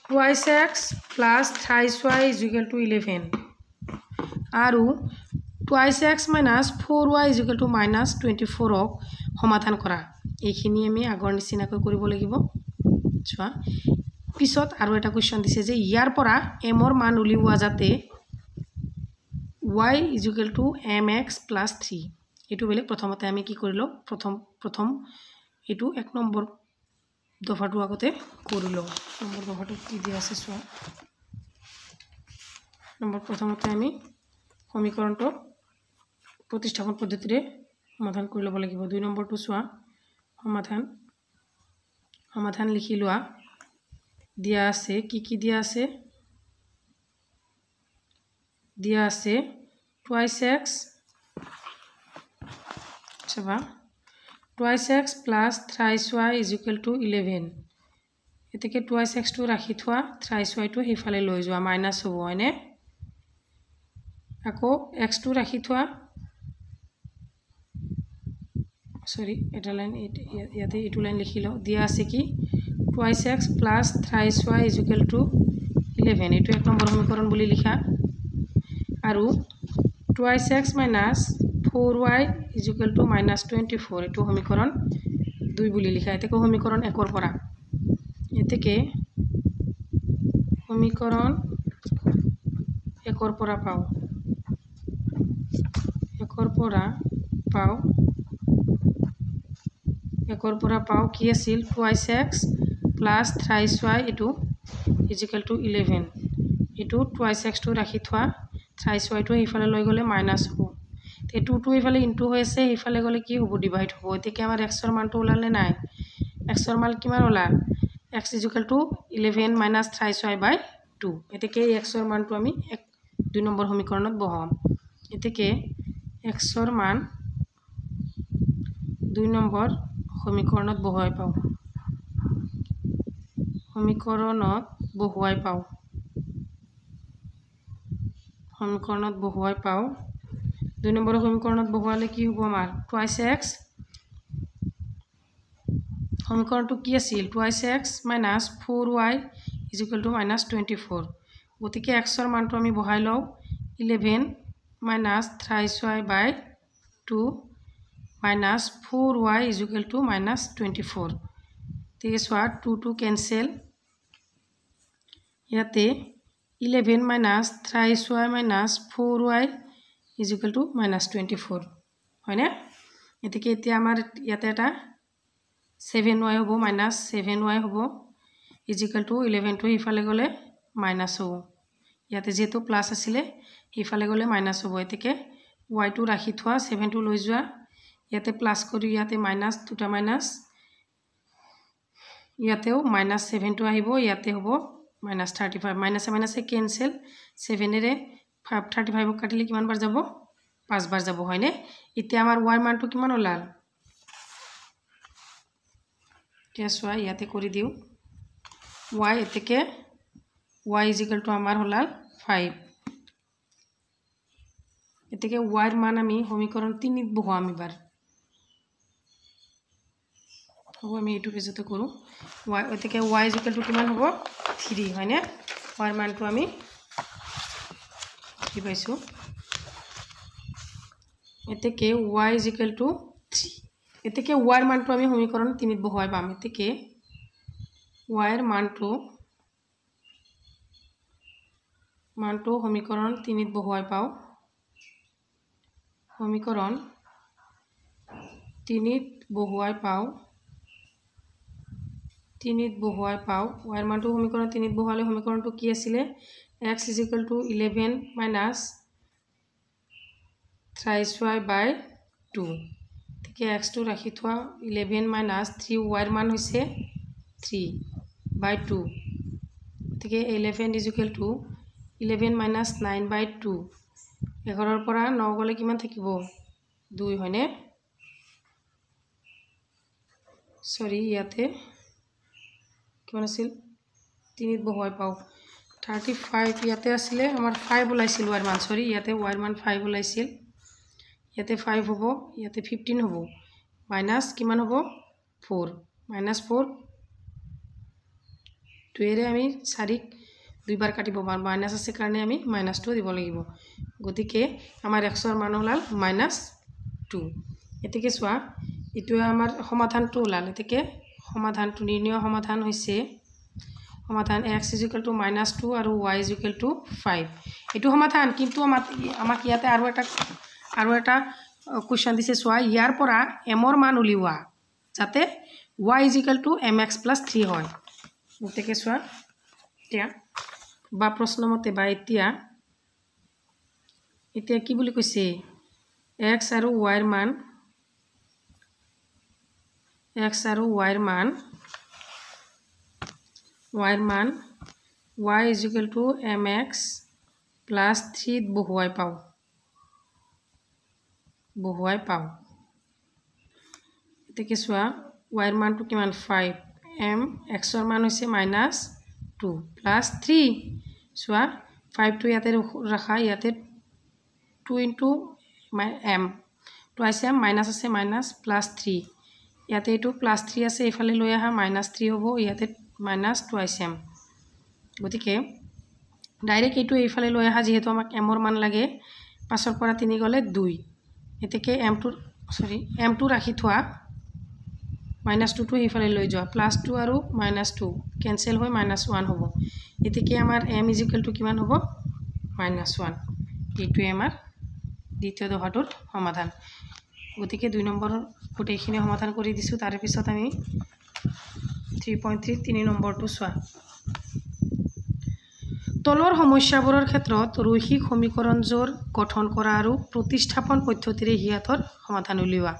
twice x plus thrice y = 11 আৰু twice x minus 4y = -24 ক সমাধান কৰা এইখিনি আমি আগৰ নিচিনাকৈ কৰিব লাগিব চোৱা পিছত আৰু এটা কোৱেশ্চন দিছে যে ইয়াৰ পৰা m ৰ মান উলিওৱা যাতে y = mx + 3 এটো বেলে প্ৰথমতে আমি কি কৰিলো প্ৰথম এটো 1 নম্বৰ দফাটো আগতে কৰিলো নম্বৰ দফাটো কি দিয়া আছে সোৱা নম্বৰ প্ৰথমতে আমি সমীকৰণটো প্ৰতিস্থাপন পদ্ধতিৰে সমাধান কৰি ল'ব লাগিব 2 নম্বৰটো সোৱা সমাধান লিখি লোৱা দিয়া আছে কি দিয়া আছে twice x চাবা twice x plus thrice y = 11 এতেকে twice x টো ৰাখি থোৱা thrice y টো হেফালে লৈ যোৱা মাইনাস হ'ব হয়নে আকৌ x টো ৰাখি থোৱা সরি এটা লাইন ইয়াতে এটো লাইন লিখি লও দিয়া আছে কি twice x plus thrice y = 11 এটো 1 নম্বৰ সমীকৰণ বুলি লিখা আৰু twice x minus 4y = -24 এটো সমীকৰণ 2 বুলি লিখা এতেকে সমীকৰণ 1 ৰ পৰা এতেকে সমীকৰণ 1 ৰ পৰা পাও 1 ৰ পৰা পাও কি আছিল twice x plus thrice y এটো = 11 এটো twice x টো ৰাখি থোৱা thrice y টো হেফালে লৈ গলে মাইনাস হ'ব তে 2 টো হেফালে ইনটু হৈ আছে হেফালে গলে কি হ'ব ডিভাইড হ'ব এতেকে আমাৰ x ৰ মানটো ওলালে নাই x ৰ মান কিমান ওলাল x = 11 minus thrice y/2 এতেকে x ৰ মানটো আমি 2 নম্বৰ সমীকৰণত বহাম এতেকে x ৰ মান 2 নম্বৰ সমীকৰণত বহুৱাই পাও 2 নম্বৰ সমীকৰণত বহুৱালে কি হ'ব আমাৰ twice x সমীকৰণটো কি আছিল twice x minus 4y = -24 গতিকে x ৰ মানটো আমি বহাই লও 11 minus thrice y/2 minus 4y = -24 গতিকে চোৱা 2 কেনসেল ইয়াতে 11 minus 3y minus 4y is equal to minus 24 হয় না এতিকে এতিয়া আমাৰ ইয়াতে এটা 7y হ'ব minus 7y হ'ব is equal to 11 to ইফালে গলে minus হ'ব ইয়াতে যেটো প্লাস আছিল ইফালে গলে minus হ'ব এতিকে y to ৰাখি থোৱা 7 to লৈ যোৱা ইয়াতে প্লাস কৰি ইয়াতে minus দুটা minus ইয়াতেও minus 7 to আহিব ইয়াতে হ'ব minus 35 minus cancel 7 रे 35 কাটিলে কিমান বাৰ যাব 5 বাৰ যাব হয়নে এতিয়া আমাৰ y মানটো কিমান ওলাল কেছৱা ইয়াতে কৰি দিও y এতেকে y is equal to আমাৰ হলাল 5 এতেকে y ৰ মান আমি সমীকৰণ 3 ত বহুৱাম এবাৰ হ'ব আমি এটো পেজতে কৰো y এতেকে y is equal to কিমান হ'ব 3 হয়নে y মানটো আমি কি পাইছো এতেকে y is equal to 3 এতেকে y ৰ মানটো আমি সমীকৰণ 3 ত বহুৱাই পাম এতেকে y ৰ মানটো সমীকৰণ 3 ত বহুৱাই পাও সমীকৰণ 3 ত বহুৱাই পাও y ৰ মানটো সমীকৰণ 3 ত বহুৱালে সমীকৰণটো কি আছিল x is equal to 11 minus 3y by 2 ঠিক x টো ৰাখি থোৱা 11 minus 3y ৰ মান হৈছে 3 by 2 ঠিক 11 is equal to 11 minus 9 by 2 11 ৰ পৰা 9 গলে কিমান থাকিব 2 হয়নে সৰি ইয়াতে কিমান আছিল 3 ত বহুৱাই পাও 35 ইয়াতে আছিল আমাৰ 5 ওলাইছিল y ৰ মান সৰি ইয়াতে y ৰ মান 5 ওলাইছিল ইয়াতে 5 হ'ব ইয়াতে 15 হ'ব মাইনাস কিমান হ'ব 4 মাইনাস 4 2 ৰে আমি 4 দুইবাৰ কাটিব পাম মাইনাস আছে কাৰণে আমি মাইনাস 2 দিব লাগিব গতিকে আমাৰ x ৰ মান ওলাল -2 এতিকে চোৱা ইটো আমাৰ সমাধানটো ওলাল এতিকে সমাধানটো নিৰ্ণয় সমাধান হৈছে সমাধান x is equal to -2 আৰু y is equal to 5 এটো সমাধান কিন্তু আমাক ইয়াতে আৰু এটা কোৱেশ্চন দিছে চোৱা ইয়াৰ পৰা m ৰ মান উলিওৱা যাতে y is equal to mx + 3 হয় এতিকে চোৱা এতিয়া বা প্ৰশ্ন মতে বা এতিয়া কি বুলি কৈছে x আৰু y ৰ মান y is equal to mx plus 3 বহুৱাই পাও এতিকে চোৱা y ৰ মানটো কিমান 5 m x ৰ মান হৈছে -2 plus 3 চোৱা 5 টো ইয়াতে ৰাখা ইয়াতে 2 into m তো আছে মাইনাস আছে মাইনাস প্লাস 3 ইয়াতে এটো প্লাস 3 আছে ইফালে লৈ আহা -3 হ'ব ইয়াতে -2 আছে গতিকে ডাইৰেক্ট এটো ইফালে লৈ আহা যেহেতু আমাক m ৰ মান লাগে 5 ৰ পৰা 3 গলে 2 এতেকে m টো ৰাখি থোৱা -2 টো ইফালে লৈ যোৱা +2 আৰু -2 কেনসেল হৈ -1 হ'ব এতেকে আমাৰ m is equal to কিমান হ'ব -1 এটো আমাৰ দ্বিতীয় দফাটোৰ সমাধান গতিকে 2 নম্বৰৰ গোটেইখিনি সমাধান কৰি দিছো তাৰ পিছত আমি 3.3 3 নম্বৰটো চোৱা তলৰ সমস্যাবোৰৰ ক্ষেত্ৰত ৰৈখিক সমীকৰণজোৰ গঠন কৰা আৰু প্ৰতিস্থাপন পদ্ধতিৰে হিয়াতৰ সমাধান উলিওৱা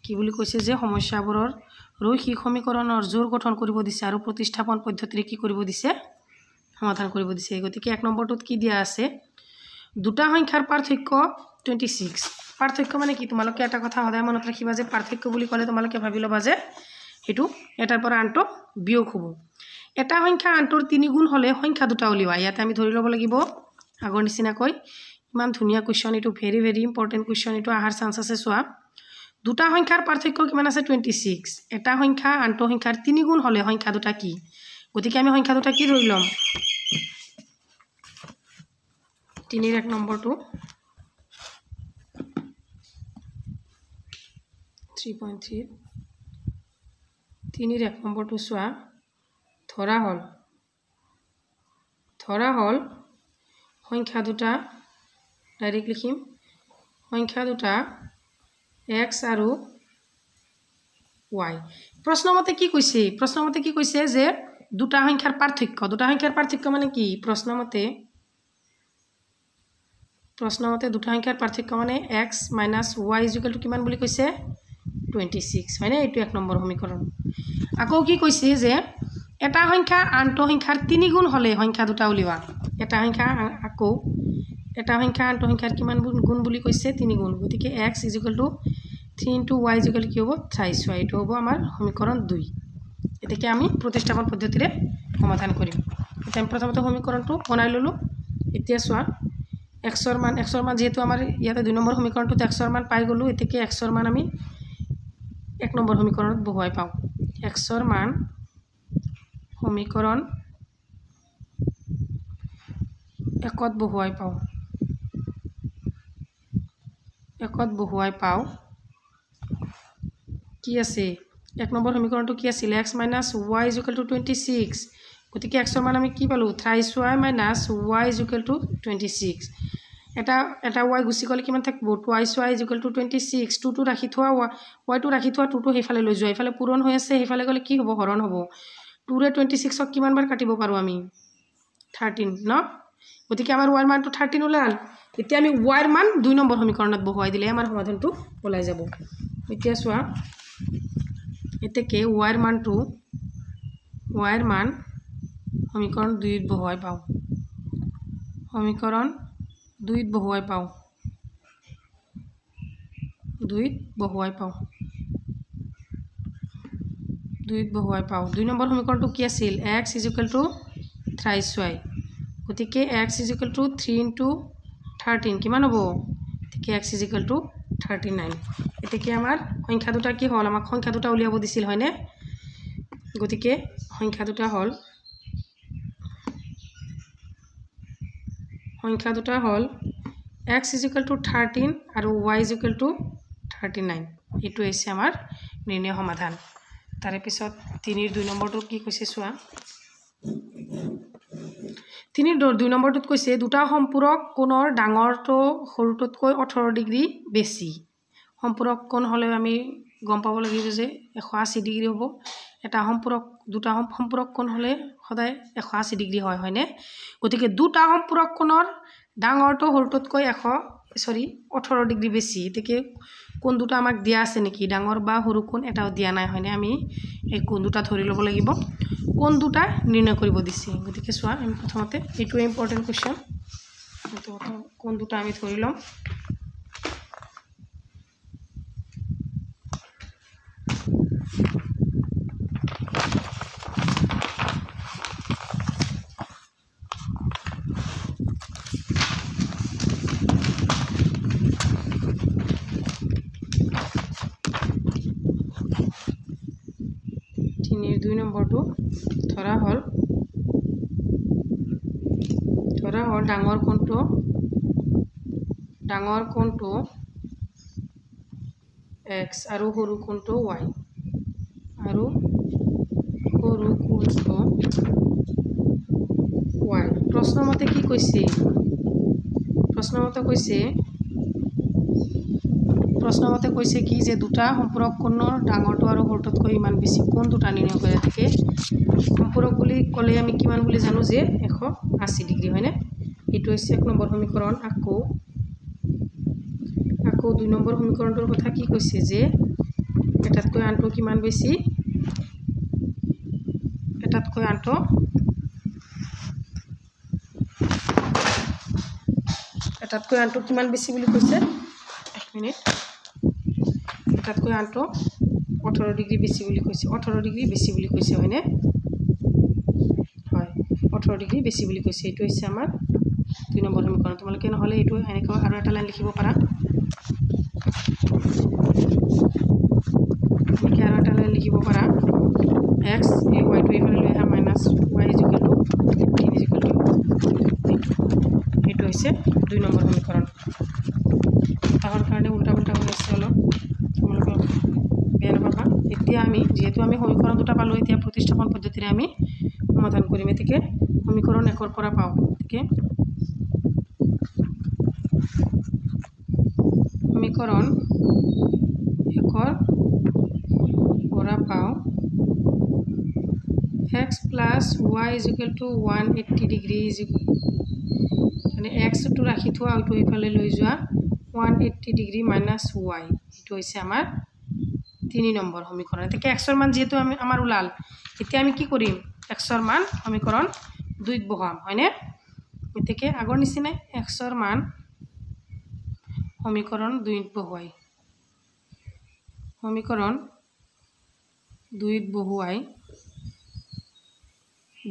কি বুলি কৈছে যে সমস্যাবোৰৰ ৰৈখিক সমীকৰণৰ জোৰ গঠন কৰিব দিছে আৰু প্ৰতিস্থাপন পদ্ধতিৰে কি কৰিব দিছে সমাধান কৰিব দিছে গতিকে 1 নম্বৰটোত কি দিয়া আছে দুটা সংখ্যাৰ পাৰ্থক্য 26 পাৰ্থক্য মানে কি তোমালোকে এটা কথা সদায় মনত ৰাখিবা যে পাৰ্থক্য বুলি ক'লে তোমালোকে ভাবি লবা যে হেতু এটাৰ পৰা আনটো বিয়োগ হ'ব এটা সংখ্যা আনটোৰ 3 গুণ হলে সংখ্যা দুটা উলিওৱা ইয়াতে আমি ধৰি লব লাগিব আগৰ নিচিনা কৈ ইমান ধুনিয়া কোৱেশ্চন এটো ভেৰি ভেৰি ইম্পৰ্টেন্ট কোৱেশ্চন এটো আহাৰ চান্স আছে চোৱা দুটা সংখ্যাৰ পাৰ্থক্য কিমান আছে 26 এটা সংখ্যা আনটো সংখ্যাৰ 3 গুণ হলে সংখ্যা দুটা কি গতিকে আমি সংখ্যা দুটা কি ধৰি লম 3 ৰ 1 নম্বৰটো 3.3 3 1 নম্বৰটো চোৱা ধৰা হল সংখ্যা দুটা ডাইৰেক্ট লিখিম সংখ্যা দুটা x আৰু y প্ৰশ্নমতে কি কৈছে যে দুটা সংখ্যাৰ পাৰ্থক্য মানে কি প্ৰশ্নমতে দুটা সংখ্যাৰ পাৰ্থক্য মানে x - y = কিমান বুলি কৈছে 26 হয়নে এইটো 1 নম্বৰ সমীকৰণ আকৌ কি কৈছে যে এটা সংখ্যা আনটো সংখ্যাৰ 3 গুণ হলে সংখ্যা দুটা উলিওৱা এটা সংখ্যা আনটো সংখ্যাৰ কিমান গুণ বুলি কৈছে 3 গুণ গতিকে x = 3 * y = কি হ'ব 3y এইটো হ'ব আমাৰ সমীকৰণ 2 এটাকে আমি প্ৰতিস্থাপন পদ্ধতিৰে সমাধান কৰিম এটা আমি প্ৰথমতে সমীকৰণটো বনাই ললো এতিয়া চোৱা x ৰ মান যেহেতু আমাৰ ইয়াতে 2 নম্বৰ সমীকৰণটোত x ৰ মান পাই গলো এটাকে x ৰ মান আমি 1 নম্বৰ সমীকৰণত বহুৱাই পাওঁ x ৰ মান সমীকৰণ 1ত বহুৱাই পাওঁ কি আছে 1 নম্বৰ সমীকৰণটো কি আছিল x - y = 26 গতিকে x ৰ মান আমি কি পালো 3y - y = 26 এটা y গুছি গলে কিমান থাকিব 2y = 26 2 টো ৰাখি থোৱা y টো ৰাখি থোৱা 2 টো হেফালে লৈ যোৱা হেফালে পূৰণ হৈ আছে হেফালে গলে কি হ'ব হৰণ হ'ব 2 ৰে 26 ক কিমান বাৰ কাটিব পাৰো আমি 13 ন গতিকে আমাৰ y ৰ মানটো 13 ওলাল এতিয়া আমি y ৰ মান 2 নম্বৰ সমীকৰণত বহুৱাই দিলে আমাৰ সমাধানটো ওলাই যাব এতিয়া চোৱা এতেকে y ৰ মান সমীকৰণ 2 ত বহুৱাই পাওঁ সমীকৰণ 2 ত বহুৱাই পাওঁ 2 নম্বৰ সমীকৰণটো কি আছিল x = 3y গতিকে x = 3 * 13 কিমান হ'ব গতিকে x = 39 এটাকে আমাৰ সংখ্যা দুটা কি হল আমাক সংখ্যা দুটা উলিয়াব দিছিল হয়নে গতিকে সংখ্যা দুটা হল x = 13 আৰু y = 39 এটো হৈছে আমাৰ নিৰ্ণয় সমাধান তাৰে পিছত 3 ৰ 2 নম্বৰটো কি কৈছে চোৱা 3 ৰ 2 নম্বৰটোত কৈছে দুটা সম্পূৰক কোণৰ ডাঙৰটো সৰুটোতকৈ 18 ডিগ্ৰী বেছি সম্পূৰক কোণ হলে আমি গম পাব লাগিব যে 180 ডিগ্ৰী হ'ব দুটা সম্পূৰক কোণ হলে সদায় 180 ডিগ্ৰী হয়নে গতিকে দুটা সম্পূৰক কোণৰ ডাঙৰটো সৰুটোতকৈ 18 ডিগ্ৰী বেছি এটাকে কোণ দুটা আমাক দিয়া আছে নেকি ডাঙৰ বা সৰু কোণ এটাও দিয়া নাই হয়নে আমি এই কোণ দুটা ধৰি লব লাগিব কোণ দুটা নিৰ্ণয় কৰিব দিছে গতিকে চোৱা আমি প্ৰথমতে এইটো ইম্পৰ্টেন্ট কোৱেশ্চন তো কোণ দুটা আমি ধৰি লম দুই নম্বৰটো ধৰা হল ডাঙৰ কোণটো x আৰু সৰু কোণটো y প্ৰশ্নমতে কি কৈছে প্ৰশ্নমতে কৈছে কি যে দুটা সম্পূৰক কোণৰ ডাঙৰটো আৰু সৰুটোতকৈ ইমান বেছি কোণ দুটা নিৰ্ণয় কৰে থাকে সম্পূৰক বুলি ক'লে আমি কিমান বুলি জানো যে 180 ডিগ্ৰী হয়নে এটো হৈছে 1 নম্বৰ সমীকৰণ আকৌ 2 নম্বৰ সমীকৰণটোৰ কথা কি কৈছে যে এটাতকৈ আনটো কিমান বেছি এটাতকৈ আনটো কিমান বেছি বুলি কৈছে 1 মিনিট এটাতকৈ আনটো 18 ডিগ্ৰী বেছি বুলি কৈছে 18 ডিগ্ৰী বেছি বুলি কৈছে হয়নে হয় 18 ডিগ্ৰী বেছি বুলি কৈছে এটো হৈছে আমাৰ 2 নম্বৰ সমীকৰণ তোমালোকে নহলে এটো এনেকৈ আৰু এটা লাইন লিখিব পাৰা x y to এফালে লৈ আহা minus y = 15 এটো হৈছে 2 নম্বৰ সমীকৰণ তাৰ কাৰণে উল্টা হৈ আছে অলপ তোমালোকে বেয়া নাপাবা এতিয়া আমি যেহেতু আমি সমীকৰণ দুটা পালো এতিয়া প্ৰতিস্থাপন পদ্ধতিৰে আমি সমাধান কৰিম এতিকে সমীকৰণ 1 পৰা পাও এতিকে সমীকৰণ 1 পৰা পাও x plus y is equal to 180 degree মানে x to ৰাখি থোৱা ওটো ইফালে লৈ যোৱা 180 degree minus y এটো হৈছে আমাৰ 3 নম্বৰ সমীকৰণ এতিকে x ৰ মান যেহেতু আমি আমাৰ উলাল এতিয়া আমি কি কৰিম x ৰ মান সমীকৰণ 2 ত বহাম হয়নে এতিকে আগৰ নিচিনা x ৰ মান সমীকৰণ 2 ত বহাই সমীকৰণ 2 ত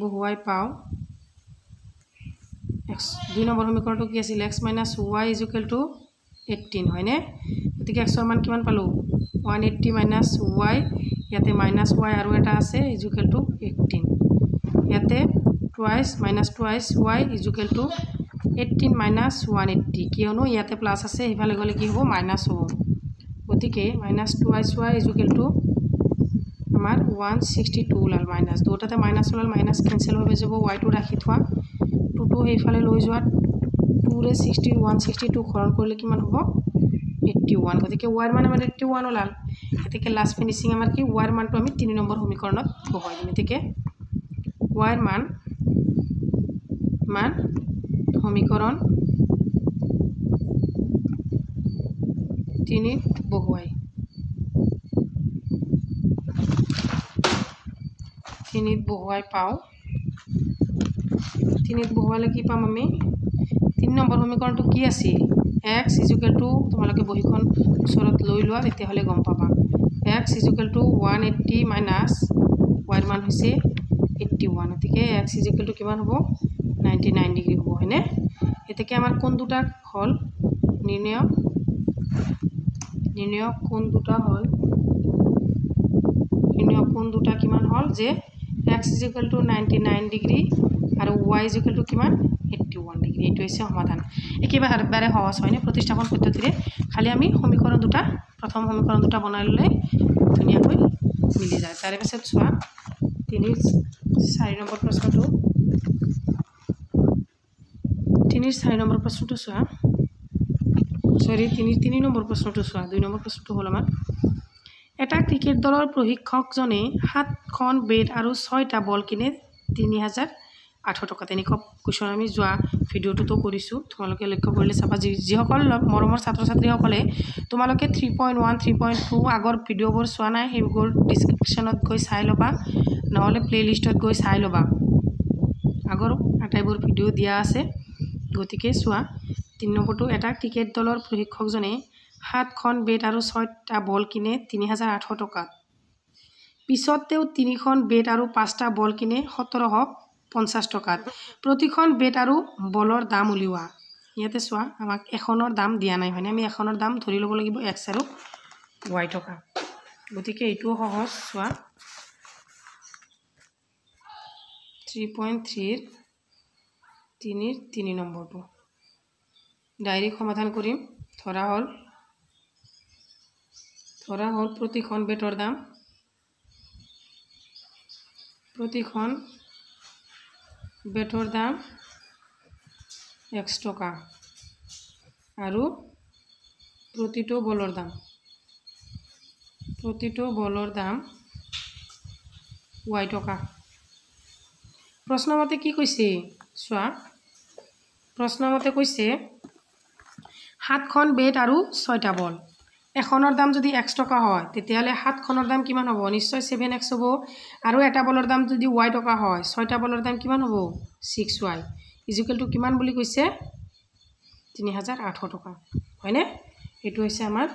বহুৱাই পাও x 2 নম্বৰ সমীকৰণটো কি আছিল x - y = 18 হয়নে গতিকে x ৰ মান কিমান পালো 180 - y ইয়াতে -y আৰু এটা আছে = 18 ইয়াতে twice y = 18 - 180 কিয়নো ইয়াতে প্লাস আছে ইফালে গলে কি হ'ব মাইনাস হ'ব গতিকে -twice y = আমাৰ 162 ওলাল মাইনাস দুটাতে মাইনাস ওলাল মাইনাস ক্যান্সেল হৈ যাব y টো ৰাখি থোৱা 2 টো এইফালে লৈ যোৱা 2 ৰে 162 হৰণ কৰিলে কিমান হ'ব 81 গতিকে y ৰ মান আমাৰ 81 ওলাল এতিকে লাস্ট ফিনিশিং আমাৰ কি y ৰ মানটো আমি 3 নম্বৰ সমীকৰণত বহাই দিম এতিকে y ৰ মান সমীকৰণ 3 বহুৱাই 3 বহুৱাই পাও 3 বহুৱালে কি পাম আমি 3 নম্বৰ সমীকৰণটো কি আছিল x = তোমালোকে বহিখন ওচৰত লৈ লোৱা তেতিয়া হলে গম পাবা x = 180 minus y ৰ মান হৈছে 81 এতিকে x = কিমান হ'ব 99 ডিগ্ৰী হ'ব হয়নে এতিকে আমাৰ কোন দুটা হল নিৰ্ণয় কোন দুটা কিমান হল যে x = 99 ডিগ্ৰী আৰু y = কিমান 81 ডিগ্ৰী এটো হৈছে সমাধান একেবাৰে সহজ হয়নে প্ৰতিস্থাপন পদ্ধতিৰে খালি আমি সমীকৰণ দুটা প্ৰথম সমীকৰণ দুটা বনাই ললে ধুনিয়াকৈ মিলি যায় তাৰে পিছত চোৱা 4 নম্বৰ প্ৰশ্নটো 4 নম্বৰ প্ৰশ্নটো চোৱা সৰি 3 নম্বৰ প্ৰশ্নটো চোৱা 2 নম্বৰ প্ৰশ্নটো হল আমাৰ এটা ক্ৰিকেট দলৰ প্ৰশিক্ষকজনে 7খন বেট আৰু 6টা বল কিনে 3008 টকা তেনেকুৱা কোৱেশ্চন আমি যোৱা ভিডিওটো কৰিছো তোমালোকে লক্ষ্য কৰিলে চাবা যিসকল মৰমৰ ছাত্ৰ ছাত্ৰীসকলে তোমালোকে 3.1 3.2 আগৰ ভিডিওবোৰ চোৱা নাই সেইবোৰ ডেসক্ৰিপচনত গৈ চাই লবা নহলে প্লেলিষ্টত গৈ চাই লবা আগৰ আটাইবোৰ ভিডিও দিয়া আছে গতিকে চোৱা 3 নম্বৰটো এটা ক্ৰিকেট দলৰ প্ৰশিক্ষকজনে 7খন বেট আৰু 6টা বল কিনে 3008 টকা পিছত তেও 3খন বেট আৰু 5টা বল কিনে 1750 টকাত প্ৰতিখন বেট আৰু বলৰ দাম উলিওৱা ইয়াতে চোৱা আমাক এখনৰ দাম দিয়া নাই হয়নে আমি এখনৰ দাম ধৰি লব লাগিব x আৰু y টকা গতিকে এইটো সহজ চোৱা 3.3 3 নম্বৰটো ডাইৰেক্ট সমাধান কৰিম ধৰা হল প্ৰতিখন বেটৰ দাম x টকা আৰু প্ৰতিটো বলৰ দাম y টকা প্ৰশ্নমতে কি কৈছে চোৱা প্ৰশ্নমতে কৈছে 7খন বেট আৰু 6টা বল এখনৰ দাম যদি x টকা হয় তেতিয়ালে 7খনৰ দাম কিমান হ'ব নিশ্চয় 7x হ'ব আৰু এটা বলৰ দাম যদি y টকা হয় 6টা বলৰ দাম কিমান হ'ব 6y = কিমান বুলি কৈছে 3008 টকা হয়নে এটো হৈছে আমাৰ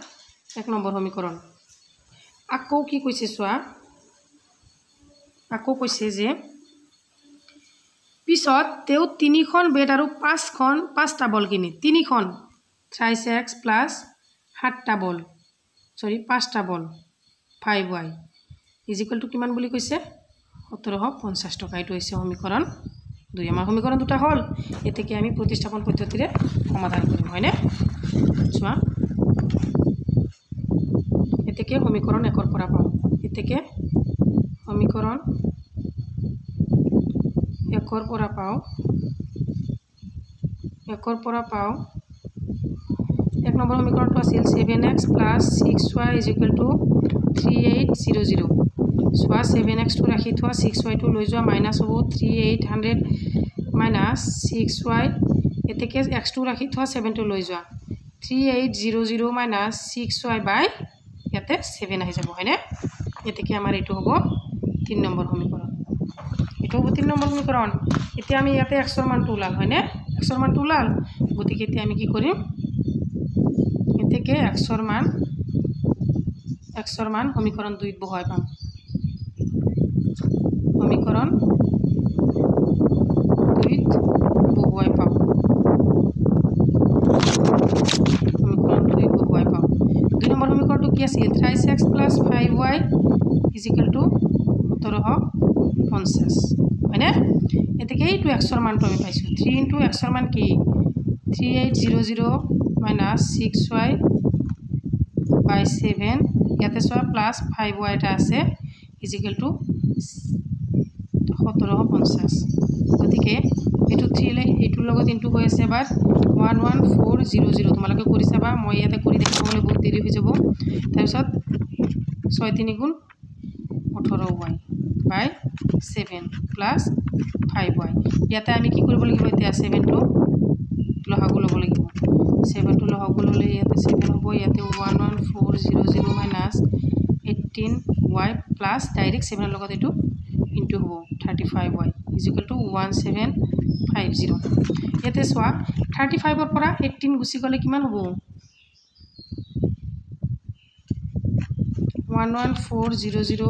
1 নম্বৰ সমীকৰণ আকৌ কি কৈছে চোৱা আকৌ কৈছে যে পিছত তেও 3খন বেট আৰু 5টা বল কিনে 3খন 3x plus 7টা বল সৰি 5টা বল 5y = কিমান বুলি কৈছে 1750 টকা এটো হৈছে সমীকৰণ 2 আমাৰ সমীকৰণ দুটা হল এতেকে আমি প্ৰতিস্থাপন পদ্ধতিৰে সমাধান কৰিম হয়নে চোৱা এতেকে সমীকৰণ 1 পৰা পাও এতেকে সমীকৰণ একৰ পৰা পাওঁ 1 নম্বৰ সমীকৰণটো আছিল 7x + 6y = 3800 সোৱা 7x টো ৰাখি থোৱা 6y টো লৈ যোৱা মাইনাস হ'ব 3800 - 6y এতেকে x টো ৰাখি থোৱা 7 টো লৈ যোৱা 3800 - 6y বাই ইয়াতে 7 আহি যাব হয়নে এতেকে আমাৰ এটো হ'ব 3 নম্বৰ সমীকৰণ এটো হ'ব 3 নম্বৰ সমীকৰণ এতিয়া আমি ইয়াতে x ৰ মানটো ওলাল হয়নে x ৰ মানটো ওলাল গতিকে এতিয়া আমি কি কৰিম এতেকে x ৰ মান সমীকৰণ 2 ত বহাই পাম সমীকৰণ 2 ত বহাই পাম সমীকৰণ 2 ত বহাই পাম 2 নম্বৰ সমীকৰণটো কি আছিল 3x + 5y = 1750 হয়নে এতেকে এইটো x ৰ মানটো আমি পাইছো 3 * x ৰ মান কি 3800 - 6y by 7 ইয়াতে সোয়া প্লাস 5y এটা আছে = 1750 গতিকে এটো 3 লে এটোৰ লগত ইনটু হৈ আছে বাৰ 11400 তোমালোকে কৰি চাবা মই ইয়াতে কৰি দেখাবলৈ বহুত দেৰি হৈ যাব তাৰ পিছত 6 3 গুণ 18y by 7 plus 5y ইয়াতে আমি কি কৰিব লাগিব এতিয়া 7 টো লহাগু লব লাগিব 7 টো লহাগু ললে ইয়াতে 7 হ'ব ইয়াতে 11400 minus 18y plus ডাইরেক্ট 7 এর লগত এটো ইনটু হ'ব 35y = 1750 ইয়াতে সোয়া 35 এর পৰা 18 গুছি গলে কিমান হ'ব 11400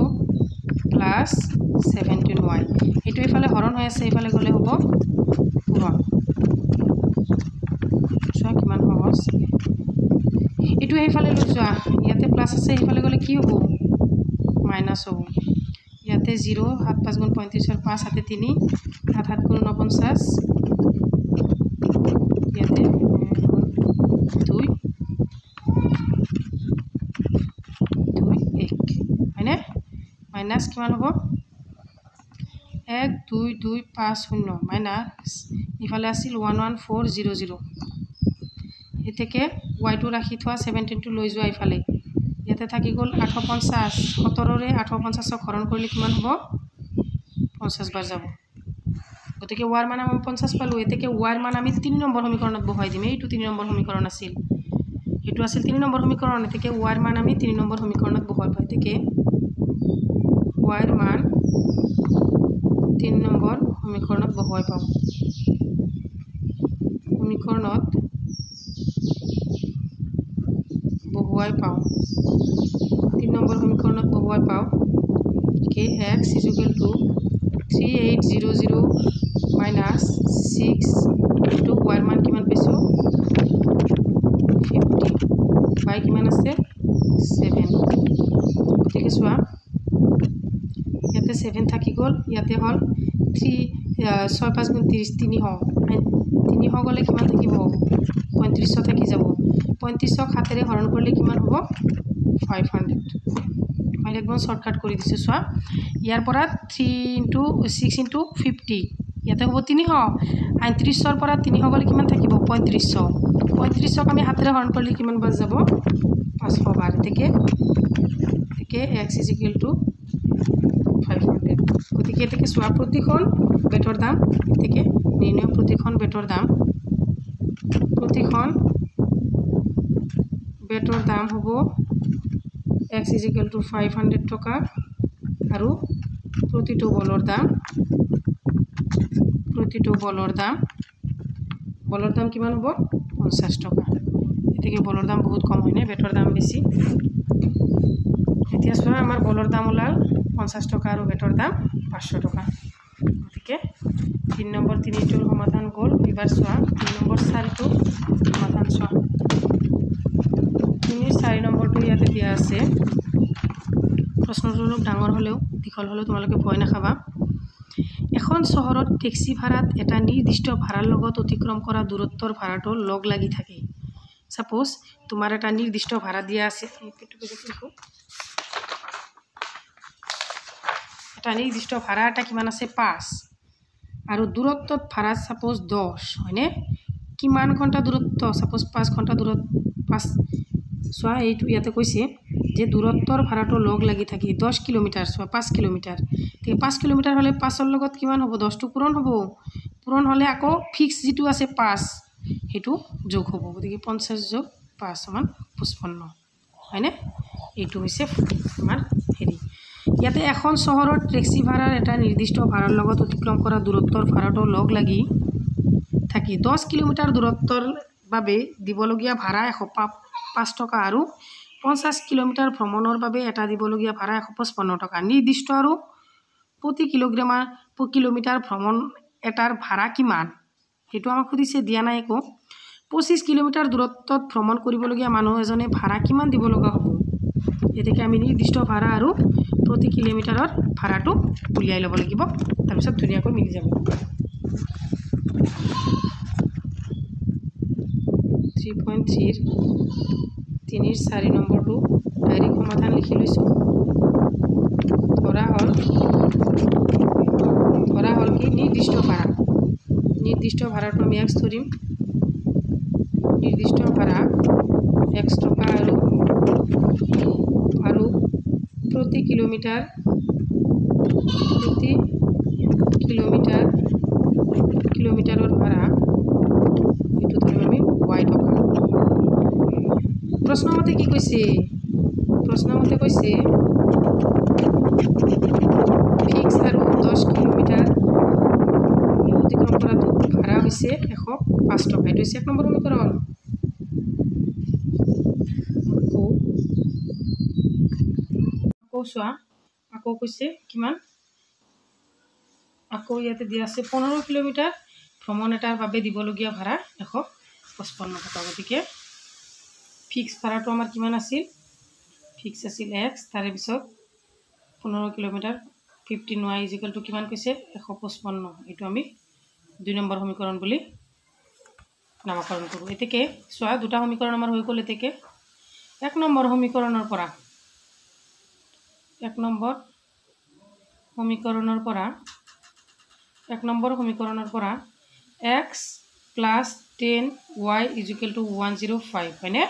plus 17y এটো এফালে হৰণ হৈ আছে এফালে গলে হ'ব পূৰণ সোয়া কিমান সহজ এটো এফালে লৈ যোৱা ইয়াতে প্লাস আছে এফালে গলে কি হ'ব মাইনাস হ'ব ইয়াতে 0 7 5 গুণ 35 আর 5 হাতে 3 7 7 গুণ 49 ইয়াতে 2 1 হয়নে মাইনাস কিমান হ'ব 1 2 2 5 0 মাইনাস ইফালে আছিল 11400 এতেকে y টো ৰাখি থোৱা 17 টো লৈ যোৱা ইফালে ইয়াতে থাকি গল 850 17 ৰে 850 হৰণ কৰিলে কিমান হ'ব 50 বাৰ যাব গতিকে y মান আমি 50 পালো এতেকে y মান আমি 3 নম্বৰ সমীকৰণত বহাই দিম এইটো 3 নম্বৰ সমীকৰণ আছিল এটো আছিল 3 নম্বৰ সমীকৰণ এতেকে y মান আমি 3 নম্বৰ সমীকৰণত বহাই পাই এতেকে y মান 3 নম্বৰ সমীকৰণত বহাই পাম সমীকৰণত বহুৱাই পাও 3 নম্বৰ সমীকৰণত বহুৱাই পাও kx = 3800 minus 6 into y মান কিমান পাইছো 50 y কিমান আছে 7 গতিকে সোয়া ইয়াতে 7 থাকি গল ইয়াতে হল 3 6 5 গুণ 30 3 গলে কিমান থাকিব 35 থাকি যাব 35 হাতেৰে হৰণ কৰিলে কিমান হ'ব 500 মই একদম শৰ্টকাট কৰি দিছো সোয়া ইয়াৰ পৰা 3 * 6 * 50 ইয়াতে হ'ব 300 39 ৰ পৰা 300 গলে কিমান থাকিব 3500 3500 আমি হাতেৰে হৰণ কৰিলে কিমান বাজ যাব 500 বাৰ থেকে x = 500 গতিকে এটাকে সোয়া প্ৰতিখন বেটৰ দাম এটাকে নিৰ্ণয় প্ৰতিখন বেটৰ দাম হ'ব x = 500 টকা আৰু প্ৰতিটো বলৰ দাম কিমান হ'ব 50 টকা এটাকে বলৰ দাম বহুত কম হয়নে বেটৰ দাম বেছি এতিয়া সোয়া আমাৰ বলৰ দাম ওলাল 50 টকা আৰু বেটৰ দাম 500 টকা গতিকে 3 নম্বৰ 3 টোৰ সমাধান গল এবাৰ সোয়া 3 নম্বৰ 4 টো সমাধান সোয়া 4 নম্বৰটো ইয়াতে দিয়া আছে প্ৰশ্নটো অলপ ডাঙৰ হলেও দীঘল হলেও তোমালোকে ভয় নাখাবা এখন চহৰত ট্যাক্সি ভাড়াত এটা নিৰ্দিষ্ট ভাড়াৰ লগত অতিক্ৰম কৰা দূৰত্বৰ ভাড়াটো লগ লাগি থাকে সাপোজ তোমাৰ এটা নিৰ্দিষ্ট ভাড়া দিয়া আছে এটা নিৰ্দিষ্ট ভাড়া এটা কিমান আছে 5 আৰু দূৰত্বত ভাড়া সাপোজ 10 হয়নে কিমান ঘণ্টা দূৰত্ব সাপোজ 5 ঘণ্টা দূৰত 5 সোয়া এইটো ইয়াতে কৈছে যে দূৰত্বৰ ভাড়াটো লগ লাগি থাকি 10 কিলোমিটাৰ সোয়া 5 কিলোমিটাৰ ঠিক 5 কিলোমিটাৰ হলে 5 ৰ লগত কিমান হ'ব 10 টো পূৰণ হলে আকৌ ফিক্স যেটো আছে 5 হেতু যোগ হ'ব গতিকে 50 যোগ 5 সমান 55 হয়নে এইটো হৈছে আমাৰ হেৰি ইয়াতে এখন চহৰৰ ট্যাক্সি ভাড়াৰ এটা নিৰ্দিষ্ট ভাড়াৰ লগত অতিক্ৰম কৰা দূৰত্বৰ ভাড়াটো লগ লাগি থাকি 10 কিলোমিটাৰ দূৰত্বৰ বাবে দিবলগীয়া ভাড়া 105 টকা আৰু 50 কিলোমিটাৰ ভ্ৰমণৰ বাবে এটা দিবলগীয়া ভাড়া 155 টকা নিৰ্দিষ্ট আৰু প্ৰতি কিলোমিটাৰ ভ্ৰমণ এটাৰ ভাড়া কিমান হেতু আমাক খুদিছে দিয়া নাই একো 25 কিলোমিটাৰ দূৰত্বত ভ্ৰমণ কৰিবলগীয়া মানুহ এজনে ভাড়া কিমান দিব লগা হ'ব এতেকে আমি নিৰ্দিষ্ট ভাড়া আৰু প্ৰতি কিলোমিটাৰৰ ভাড়াটো উলিয়াই ল'ব লাগিব তাৰ পিছত ধুনিয়াকৈ মিলি যাব 3.3 3 4 নম্বৰটো ডাইৰেক্ট সমাধান লিখি লৈছো ধৰা হল কি নিৰ্দিষ্ট ভাড়াটো আমি x ধৰিম নিৰ্দিষ্ট ভাড়া x টকা আৰু প্ৰতি কিলোমিটাৰৰ ভাড়া এটো ধৰিম আমি y টকা প্ৰশ্নমতে কি কৈছে ফিক্স আৰু 10 কিলোমিটাৰ অতিক্ৰম কৰাটো ভাড়া হৈছে 105 টকা এটো হৈছে 1 নম্বৰ সমীকৰণ আকৌ কৈছে কিমান আকৌ ইয়াতে দিয়া আছে 15 কিলোমিটাৰ ভ্ৰমণ এটাৰ বাবে দিবলগীয়া ভাড়া 155 টকা গতিকে ফিক্স ভাড়াটো আমাৰ কিমান আছিল ফিক্স আছিল x তাৰে পিছত 15 কিলোমিটাৰ 15y = কিমান কৈছে 155 এটো আমি 2 নম্বৰ সমীকৰণ বুলি নামকৰণ কৰো এতেকে সোয়া দুটা সমীকৰণ আমাৰ হৈ গ'ল এতেকে 1 নম্বৰ সমীকৰণৰ পৰা x plus 10y = 105 হয়নে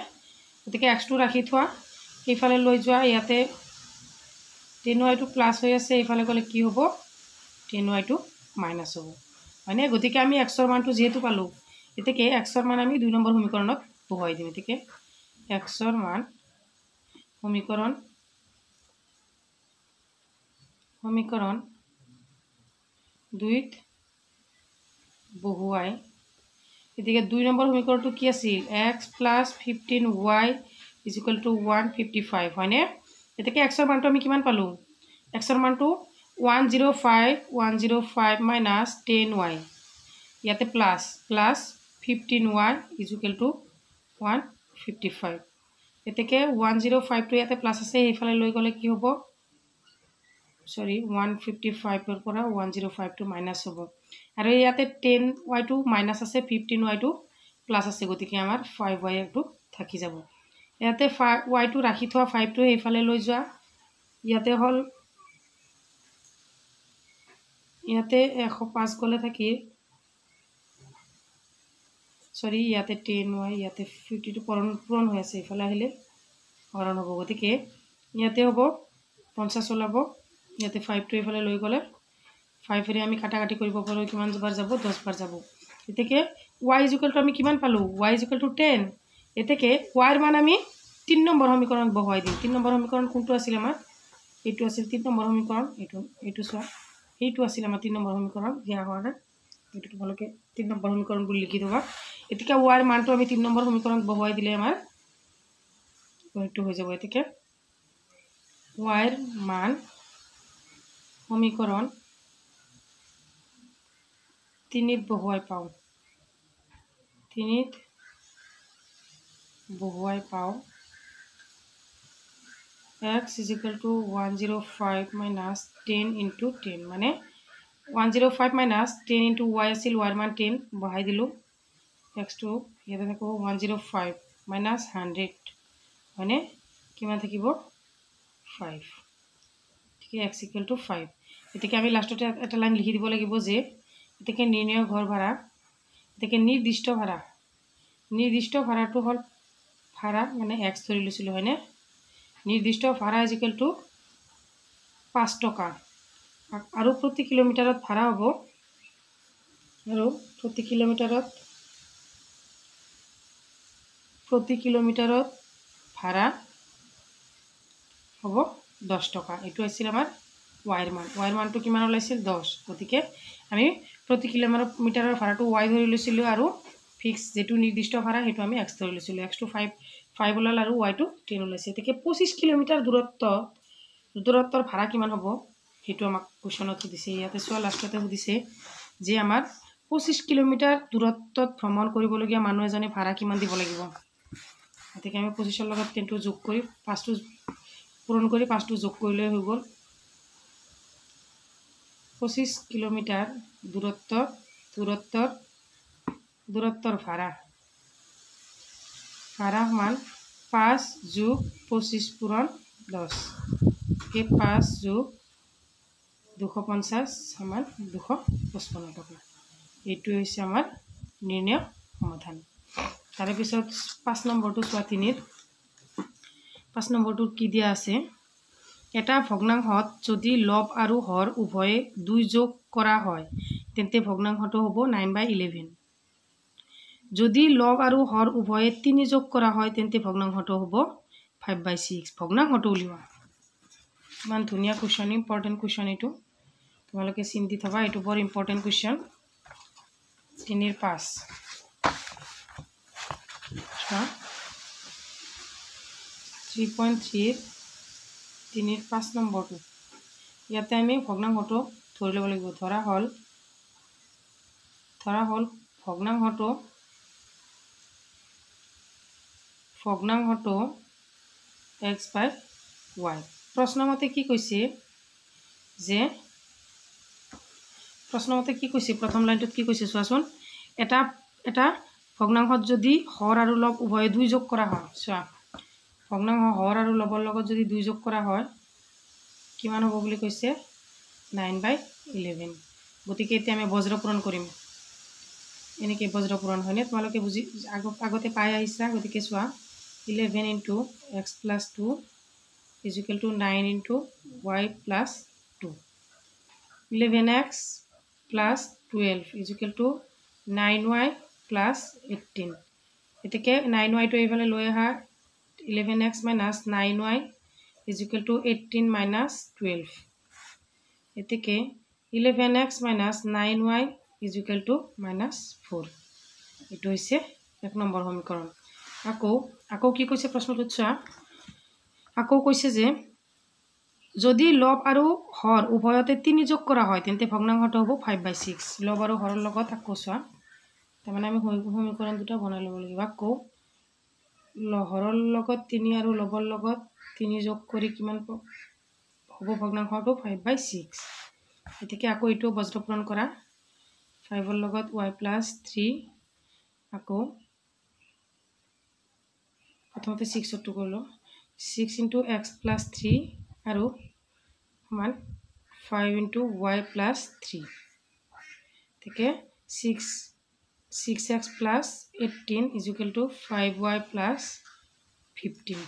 এতেকে x টো ৰাখি থোৱা এইফালে লৈ যোৱা ইয়াতে 10y টো প্লাস হৈ আছে এইফালে গলে কি হ'ব 10y টো মাইনাস হ'ব মানে গতিকে আমি x ৰ মানটো যেহেতু পালো এতেকে x ৰ মান আমি 2 নম্বৰ সমীকৰণত বহুৱাই দিম এতেকে x ৰ মান সমীকৰণ 2 ত বহুৱাই এতেকে 2 নম্বৰ সমীকৰণটো কি আছিল x plus 15y = 155 হয়নে এতেকে x ৰ মানটো আমি কিমান পালো x ৰ মানটো 105 minus 10y ইয়াতে প্লাস 15y = 155 এতেকে 105 টো ইয়াতে প্লাস আছে এইফালে লৈ গলে কি হ'ব সৰি 155 ৰ পৰা 105 টো মাইনাস হ'ব আৰু ইয়াতে 10y টো মাইনাস আছে 15y টো প্লাস আছে গতিকে আমাৰ 5y টো থাকি যাব ইয়াতে 5y টো ৰাখি থোৱা 5 টো এইফালে লৈ যোৱা ইয়াতে হল ইয়াতে 105 গলে থাকি সৰি ইয়াতে 10y ইয়াতে 50 টো পূৰণ হৈ আছে এইফালে আহিলে হৰণ হ'ব গতিকে ইয়াতে হ'ব 50 ওলাব ইয়াতে 5 টো এইফালে লৈ গলে 5 ৰে আমি কাটাকাটি কৰিব পাৰো কিমান বাৰ যাব 10 বাৰ যাব এতেকে y = আমি কিমান পালো y = 10 এতেকে y ৰ মান আমি 3 নম্বৰ সমীকৰণত বহুৱাই দিম 3 নম্বৰ সমীকৰণ কোনটো আছিল আমাৰ এটো আছিল 3 নম্বৰ সমীকৰণ এটো সোয়া এইটো আছিল আমাৰ 3 নম্বৰ সমীকৰণ দিয়া হোৱা এটো তোমালোকে 3 নম্বৰ সমীকৰণ বুলি লিখি দিবা এতিকে y ৰ মানটো আমি 3 নম্বৰ সমীকৰণত বহুৱাই দিলে আমাৰ এইটো হৈ যাব এতিকে y ৰ মান সমীকৰণ 3 ত বহুৱাই পাও x = 105 minus 10 into 10 মানে 105 minus 10 into y আছিল y ৰ মান 10 বহাই দিলো x টো ইয়াতে থাকো 105 minus 100 মানে কিমান থাকিব 5 ঠিক আছে x = 5 এটাকে আমি লাস্টতে এটা লাইন লিখি দিব লাগিব যে এটাকে নির্ণয় ঘর ভাড়া এটাকে নির্দিষ্ট ভাড়াটো হল ভাড়া মানে এক্স ধৰি লৈছিলোঁ হয়নে নিৰ্দিষ্ট ভাড়া ইজিকেল টু 5 টকা আৰু প্ৰতি কিলোমিটাৰত ভাড়া হ'ব আৰু প্ৰতি কিলোমিটাৰত ভাড়া হ'ব 10 টকা এইটো আছিল আমাৰ ওয়াইৰ মানটো কিমান ওলাইছিল 10 গতিকে আমি প্ৰতি কিলোমিটাৰৰ ভাড়াটো ওয়াই ধৰি লৈছিলোঁ আৰু ফিক্স যেটো নিৰ্দিষ্ট ভাড়া হেতু আমি x ধৰি লৈছিলোঁ x টু 5 ওলাল আৰু y টু 10 ওলাইছে এতিকে 25 কিলোমিটাৰ দূৰত্বৰ ভাড়া কিমান হ'ব হেতু আমাক কোৱেশ্চনত দিছে ইয়াতে সোৱা লাষ্টতে দিছে যে আমাৰ 25 কিলোমিটাৰ দূৰত্বত ভ্ৰমণ কৰিবলগীয়া মানুহ এজনে ভাড়া কিমান দিব লাগিব এতিকে আমি 25 ৰ লগত 10 টো যোগ কৰি 5 টো পূৰণ কৰি 5 টো যোগ কৰিলে হৈ গ'ল 25 কিলোমিটাৰ দূৰত্বৰ ভাড়া মান 5 যোগ 25 পূৰণ 10 এই 5 যোগ 250 সমান 255 টকা এইটো হৈছে আমাৰ নিৰ্ণয় সমাধান তাৰে পিছত 5 নম্বৰটো চোৱা 3 5 নম্বৰটো কি দিয়া আছে এটা ভগ্নাংশত যদি লব আৰু হৰ উভয়ে 2 যোগ কৰা হয় তেন্তে ভগ্নাংশটো হ'ব 9/11 যদি লব আৰু হৰ উভয়ে 3 যোগ কৰা হয় তেন্তে ভগ্নাংশটো হ'ব 5/6 ভগ্নাংশটো উলিওৱা মান ধুনিয়া কোৱেশ্চন ইম্পৰ্টেন্ট কোৱেশ্চন এটো তোমালোকে চিন্তি থবা এটো বৰ ইম্পৰ্টেন্ট কোৱেশ্চন 3 5 3.3 3 5 নম্বৰটো ইয়াতে আমি ভগ্নাংশটো ধৰি ল'ব লাগিব ধৰা হল ভগ্নাংশটো x/y প্ৰশ্নমতে কি কৈছে প্ৰথম লাইনটোত কি কৈছে চোৱাচোন এটা ভগ্নাংশত যদি হৰ আৰু লব উভয়ে 2 যোগ কৰা হয় চোৱা ভগ্নাংশ হৰ আৰু লবৰ লগত যদি 2 যোগ কৰা হয় কিমান হ'ব বুলি কৈছে 9/11 গতিকে এতিয়া আমি বজ্ৰ পূৰণ কৰিম এনেকে বজ্ৰ পূৰণ হয়নে তোমালোকে বুজি আগতে পাই আহিছা গতিকে চোৱা 11 into x plus 2 is equal to 9 into y plus 2 11x plus 12 is equal to 9y plus 18 এতেকে 9y টো এইফালে লৈ আহা 11x minus 9y is equal to 18 minus 12 এতেকে 11x minus 9y is equal to minus 4 এটো হৈছে 1 number সমীকৰণ আকৌ কি কৈছে প্ৰশ্নটোত চোৱা আকৌ কৈছে যে যদি লব আৰু হৰ উভয়তে 3 যোগ কৰা হয় তেন্তে ভগ্নাংশটো হ'ব 5/6 লব আৰু হৰৰ লগত আকৌ চোৱা তাৰমানে আমি সমীকৰণ দুটা বনাই ল'ব লাগিব আকৌ হৰৰ লগত 3 আৰু লবৰ লগত 3 যোগ কৰি কিমান হ'ব ভগ্নাংশটো 5/6 এতিকে আকৌ এটো বজ্ৰ পূৰণ কৰা 5 ৰ লগত y plus 3 আকৌ প্ৰথমতে 6 টো কৰিলো 6 into x plus 3 আৰু সমান 5 into y plus 3 ঠিক আছে 6x plus 18 is equal to 5y plus 15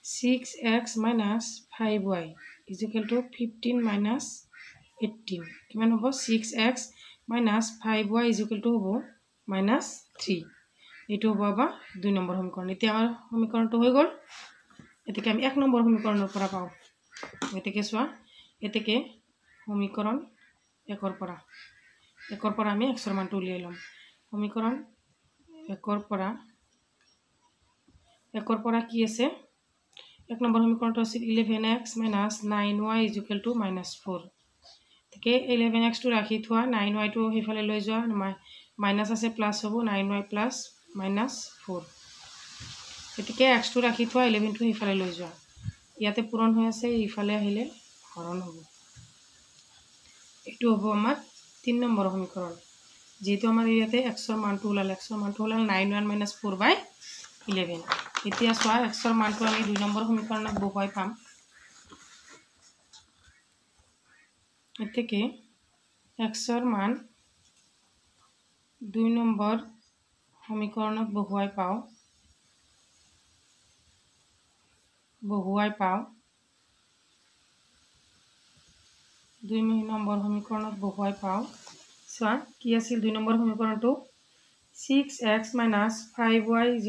6x minus 5y is equal to 15 minus 18 কিমান হ'ব 6x minus 5y is equal to হ'ব minus 3 এটো হ'ব 2 নম্বৰ সমীকৰণ এতিয়া আমাৰ সমীকৰণটো হৈ গ'ল এতিকে আমি 1 নম্বৰ সমীকৰণৰ পৰা পাও এতিকে চোৱা এতিকে সমীকৰণ 1 ৰ পৰা আমি x ৰ মানটো উলিয়াই লম সমীকৰণ 1 ৰ পৰা কি আছে 1 নম্বৰ সমীকৰণটো আছে 11x minus 9y is equal to minus 4 এতিকে 11x টো ৰাখি থোৱা 9y টো হেফালে লৈ যোৱা মাইনাস আছে প্লাস হ'ব 9y plus minus 4 এতিকে x টো ৰাখি থোৱা 11 টো হেফালে লৈ যোৱা ইয়াতে পূৰণ হৈ আছে ইফালে আহিলে হৰণ হ'ব এটো হ'ব আমাৰ 3 নম্বৰ সমীকৰণ যেহেতু আমাৰ ইয়াতে x ৰ মানটো ওলাল 9y minus 4/11 এতিয়া চোৱা x ৰ মানটো আমি 2 নম্বৰ সমীকৰণত বহুৱাই পাম এতেকে এক্সৰ মান 2 নম্বৰ সমীকৰণত বহুৱাই পাওঁ 2 নম্বৰ সমীকৰণত বহুৱাই পাওঁ চোৱা কি আছিল 2 নম্বৰ সমীকৰণটো 6x - 5y = -3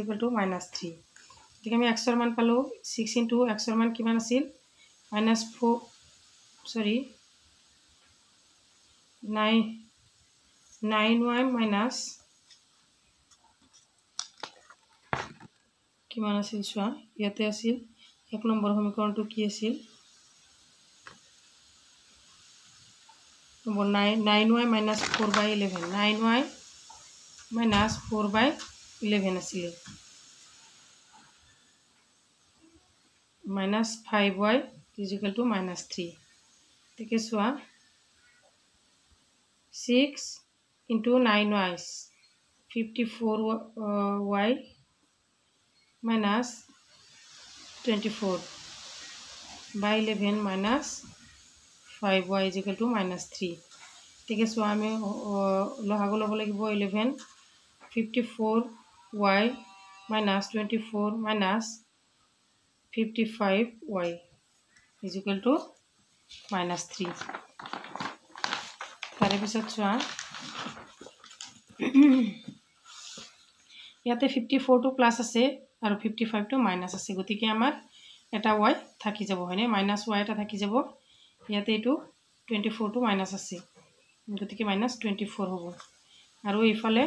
ঠিক আমি x ৰ মান পালো 6 * x ৰ মান কিমান আছিল -4 সৰি 9y মাইনাস কিমান আছিল চোৱা ইয়াতে আছিল 1 নম্বৰ সমীকৰণটো কি আছিল 9y - 4/11 9y - 4/11 আছিল -5y = -3 ঠিক চোৱা 6 * 9y 54y - 24/11 -5y = -3 ঠিক চোৱা আমি লসাগু ল'ব লাগিব 11 54y - 24 - 55y = -3 তাৰে পিছত চোৱা ইয়াতে 54টো প্লাস আছে আৰু 55টো মাইনাস আছে গতিকে আমাৰ এটা y থাকি যাব হয়নে -y এটা থাকি যাব ইয়াতে এটো 24টো মাইনাস আছে গতিকে -24 হ'ব আৰু ইফালে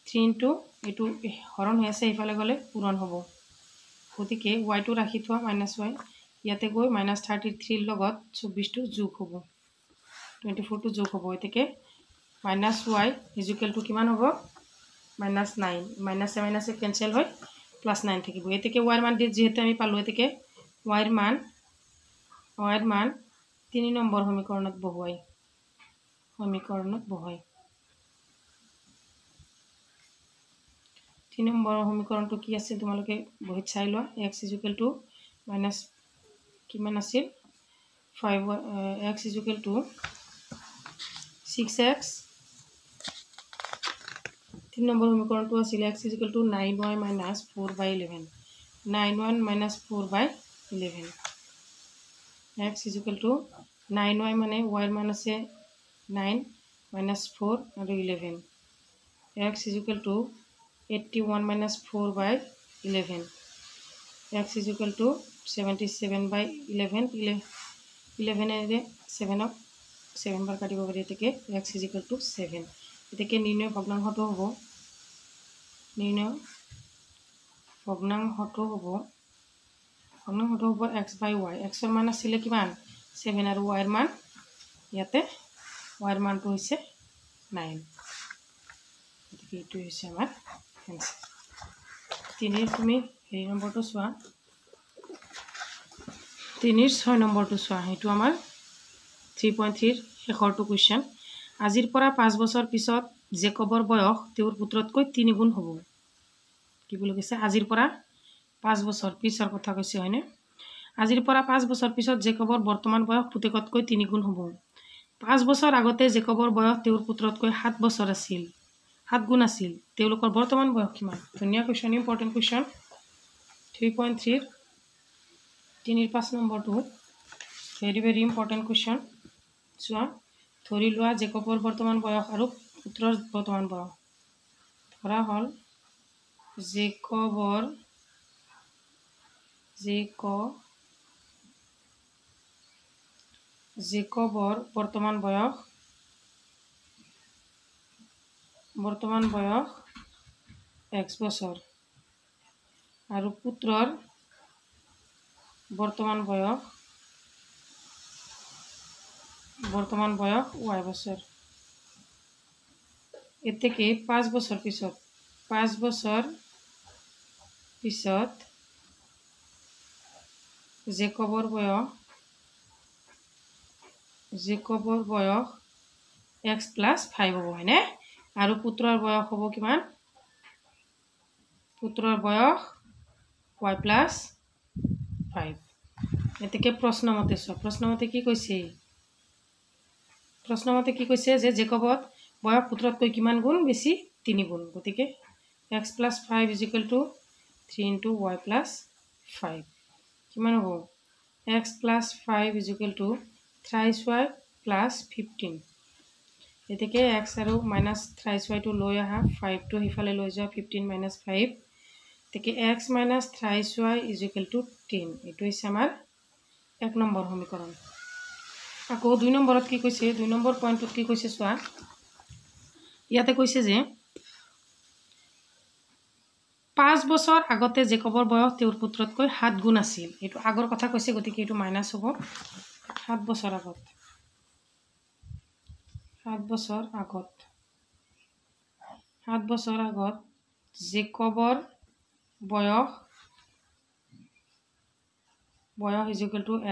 3 * এটো হৰণ হৈ আছে ইফালে গলে পূৰণ হ'ব গতিকে y টো ৰাখি থোৱা -y ইয়াতে গৈ -33 লগত 24টো যোগ হ'ব 24টো যোগ হ'ব এতেকে -y = কিমান হ'ব -9 -এ কেনসেল হয় +9 থাকিব এতেকে y ৰ মান যেহেতু আমি পালো এতেকে y ৰ মান 3 নম্বৰ সমীকৰণত বহুৱাই 3 নম্বৰ সমীকৰণটো কি আছে তোমালোকে বহিত চাই লোৱা x = কিমান আছিল 5 x = 6x 3 নম্বৰ সমীকৰণটো আছিল x = 9y - 4/11 9y - 4/11 x = 9y মানে y ৰ মান আছে 9 - 4 আৰু 11 x = 81 - 4/11 x = 77/11 11 এৰে 7ক 7 বাৰ কাটিব পাৰি এতেকে x = 7 এতেকে নিৰ্ণয় ভগ্নাংশটো হ'ব x/y x ৰ মান আছিল কিমান 7 আৰু y ৰ মান ইয়াতে y ৰ মানটো হৈছে 9 গতিকে এইটো হৈছে আমাৰ आंसर 3 তুমি এই নম্বৰটো চোৱা 3 6 নম্বৰটো চোৱা এটো আমাৰ 3.3 শেষৰটো কোৱেশ্চন আজিৰ পৰা 5 বছৰ পিছত জেকবৰ বয়স তেওঁৰ পুত্ৰতকৈ 3 গুণ হ'ব কি বুলি কৈছে আজিৰ পৰা 5 বছৰ পিছৰ কথা কৈছে হয়নে আজিৰ পৰা 5 বছৰ পিছত জেকবৰ বৰ্তমান বয়স পুতেকতকৈ 3 গুণ হ'ব 5 বছৰ আগতে জেকবৰ বয়স তেওঁৰ পুত্ৰতকৈ 7 বছৰ আছিল 7 গুণ আছিল তেওঁলোকৰ বৰ্তমান বয়স কিমান ধুনিয়া কোৱেশ্চন ইম্পৰ্টেন্ট কোৱেশ্চন 3.3 3 5 নম্বৰটো ভেৰি ইম্পৰ্টেন্ট কোৱেশ্চন চোৱা ধৰি লোৱা জেকবৰ বৰ্তমান বয়স আৰু পুত্ৰৰ বৰ্তমান বয়স ধৰা হল জেকবৰ বৰ্তমান বয়স x বছৰ আৰু পুত্ৰৰ বৰ্তমান বয়স y বছৰ এতেকে 5 বছৰ পিছত জেকবৰ বয়স x + 5 হ'ব হয়নে আৰু পুত্ৰৰ বয়স হ'ব কিমান পুত্ৰৰ বয়স y + 5 এতেকে প্ৰশ্নমতে চোৱা প্ৰশ্নমতে কি কৈছে প্ৰশ্নমতে কি কৈছে যে জেকবত বয়স পুত্ৰতকৈ কিমান গুণ বেছি 3 গুণ গতিকে x + 5 = 3 * y + 5 কিমান হ'ব x + 5 = thrice y + 15 এতেকে x আৰু minus thrice y টো লৈ আহা 5 টো হিফালে লৈ যোৱা 15 - 5 এতেকে x - thrice y = 10 এটো হৈছে আমাৰ 1 নম্বৰ সমীকৰণ আকৌ 2 নম্বৰত কি কৈছে 2 নম্বৰ পইণ্টত কি কৈছে চোৱা ইয়াতে কৈছে যে 5 বছৰ আগতে জেকবৰ বয়স তেওঁৰ পুত্ৰতকৈ 7 গুণ আছিল এটো আগৰ কথা কৈছে গতিকে এটো মাইনাস হ'ব 7 বছৰ আগত 7 বছৰ আগত জেকবৰ বয়স =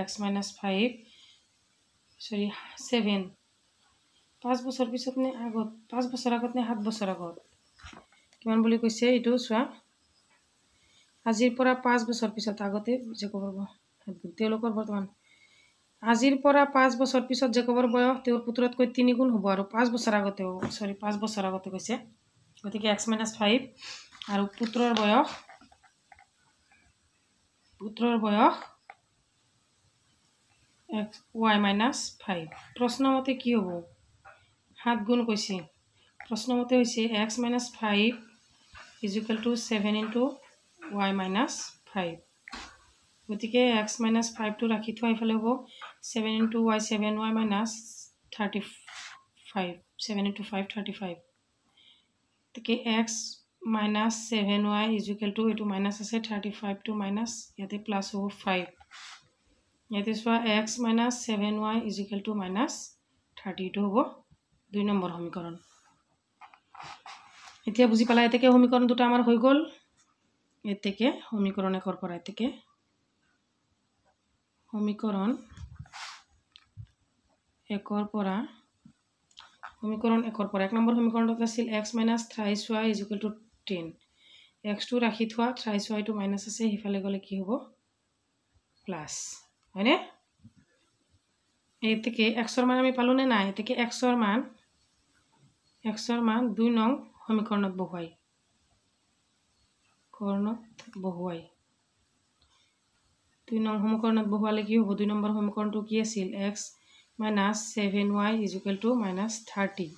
x - 5 সৰি 7 5 বছৰ পিছত নে আগত 5 বছৰ আগত নে 7 বছৰ আগত কিমান বুলি কৈছে এটো চোৱা আজিৰ পৰা 5 বছৰ পিছত আগতে জেকবৰ তেওঁলোকৰ বৰ্তমান আজিৰ পৰা 5 বছৰ পিছত জেকবৰ বয়স তেওঁৰ পুত্ৰতকৈ 3 গুণ হ'ব আৰু 5 বছৰ আগতে সৰি 5 বছৰ আগতে কৈছে গতিকে x - 5 আৰু পুত্ৰৰ বয়স y - 5 প্ৰশ্নমতে কি হ'ব 7 গুণ কৈছে প্ৰশ্নমতে হৈছে x - 5 = 7 * y - 5 গতিকে x - 5 টো ৰাখি থোৱা ইফালে হ'ব 7 * y 7y - 35 7 * 5 35 গতিকে x - 7y = এটো মাইনাস আছে 35 টো মাইনাস ইয়াতে প্লাস হ'ব 5 ইয়াতে চোৱা x - 7y = -30 টো হ'ব 2 নম্বৰ সমীকৰণ এতিয়া বুজি পালা এতেকে সমীকৰণ দুটা আমাৰ হৈ গ'ল এতেকে সমীকৰণ 1 ৰ পৰা এতেকে সমীকৰণ 1 ৰ পৰা 1 নম্বৰ সমীকৰণত আছিল x - thrice y = 10 x টো ৰাখি থোৱা thrice y টো মাইনাস আছে হিফালে গলে কি হ'ব প্লাস হয়নে এতেকে x ৰ মান আমি পালো নে নাই এতেকে x ৰ মান 2 নং সমীকৰণত বহুৱাই 2 নং সমীকৰণত বহুৱালে কি হ'ব 2 নম্বৰ সমীকৰণটো কি আছিল x - 7y = -30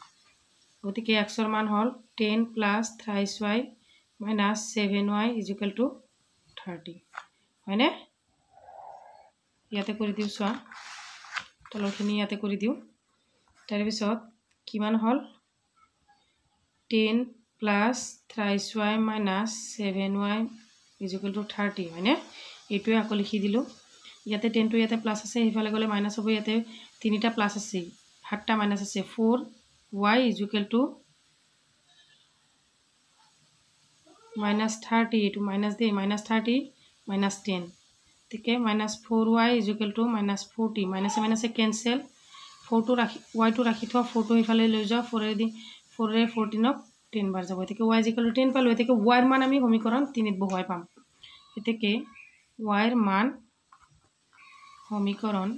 গতিকে x ৰ মান হল 10 + thrice y - 7y = 30 হয়নে ইয়াতে কৰি দিও চোৱা তলৰখিনি ইয়াতে কৰি দিও তাৰ পিছত কিমান হল 10 + thrice y - 7y = 30 হয়নে এইটোৱে আকৌ লিখি দিলো ইয়াতে 10 টো ইয়াতে প্লাস আছে হিফালে গলে মাইনাস হ'ব ইয়াতে তিনিটা প্লাস আছে 7টা মাইনাস আছে 4y = -30 এটো মাইনাস দে -30 -10 ঠিক আছে -4y = -40 মাইনাসে মাইনাসে ক্যান্সেল 4 টো রাখি y টো রাখি থোৱা 4 টো ইফালে লৈ যাও 4 ৰে 14 ক 10 বাৰ যাব এতেকে y = 10 পালো এতেকে y ৰ মান আমি সমীকৰণ 3 ত বহুৱাই পাম এতেকে y ৰ মান সমীকৰণ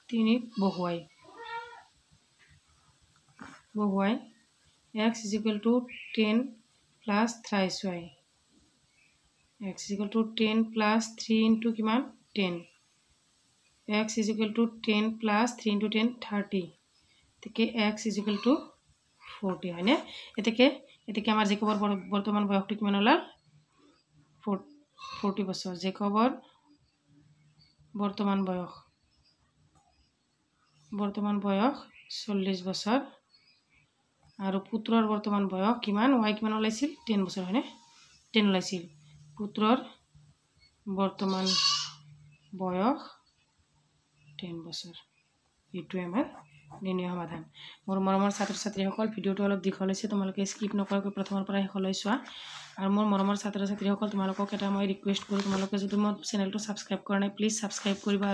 3 ত বহুৱাই x = 10 + thrice y x = 10 + 3 * কিমান 10 x = 10 + 3 * 10 30 এতেকে x = 40 হয়নে এতেকে আমাৰ জেকবৰ বৰ্তমান বয়সটো কিমান হল 40 বছৰ জেকবৰ বৰ্তমান বয়স 40 বছৰ আৰু পুত্ৰৰ বৰ্তমান বয়স কিমান y কিমান ওলাইছিল 10 বছৰ হয়নে 10 ওলাইছিল পুত্ৰৰ বৰ্তমান বয়স 10 বছৰ এইটোৱে আমাৰ নিৰ্ণয় সমাধান মোৰ মৰমৰ ছাত্ৰ ছাত্ৰীসকল ভিডিওটো অলপ দীঘল হৈছে তোমালোকে স্কিপ নকৰাকৈ প্ৰথমৰ পৰা শেষলৈ চোৱা আৰু মোৰ মৰমৰ ছাত্ৰ ছাত্ৰীসকল তোমালোকক এটা মই ৰিকুৱেষ্ট কৰোঁ তোমালোকে যদি মোৰ চেনেলটো সাবস্ক্ৰাইব কৰা নাই প্লিজ সাবস্ক্ৰাইব কৰিবা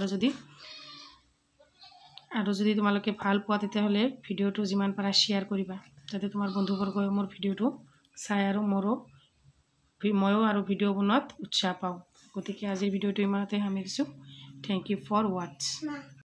আৰু যদি তোমালোকে ভাল পোৱা তেতিয়াহলে ভিডিওটো যিমান পাৰা শেয়াৰ কৰিবা যাতে তোমাৰ বন্ধুবৰ্গই মোৰ ভিডিওটো চাই আৰু ময়ো আৰু ভিডিও বনোৱাত উৎসাহ পাওঁ গতিকে আজিৰ ভিডিঅ'টো ইমানতে সামৰিছোঁ। Thank you for ৱাটছ।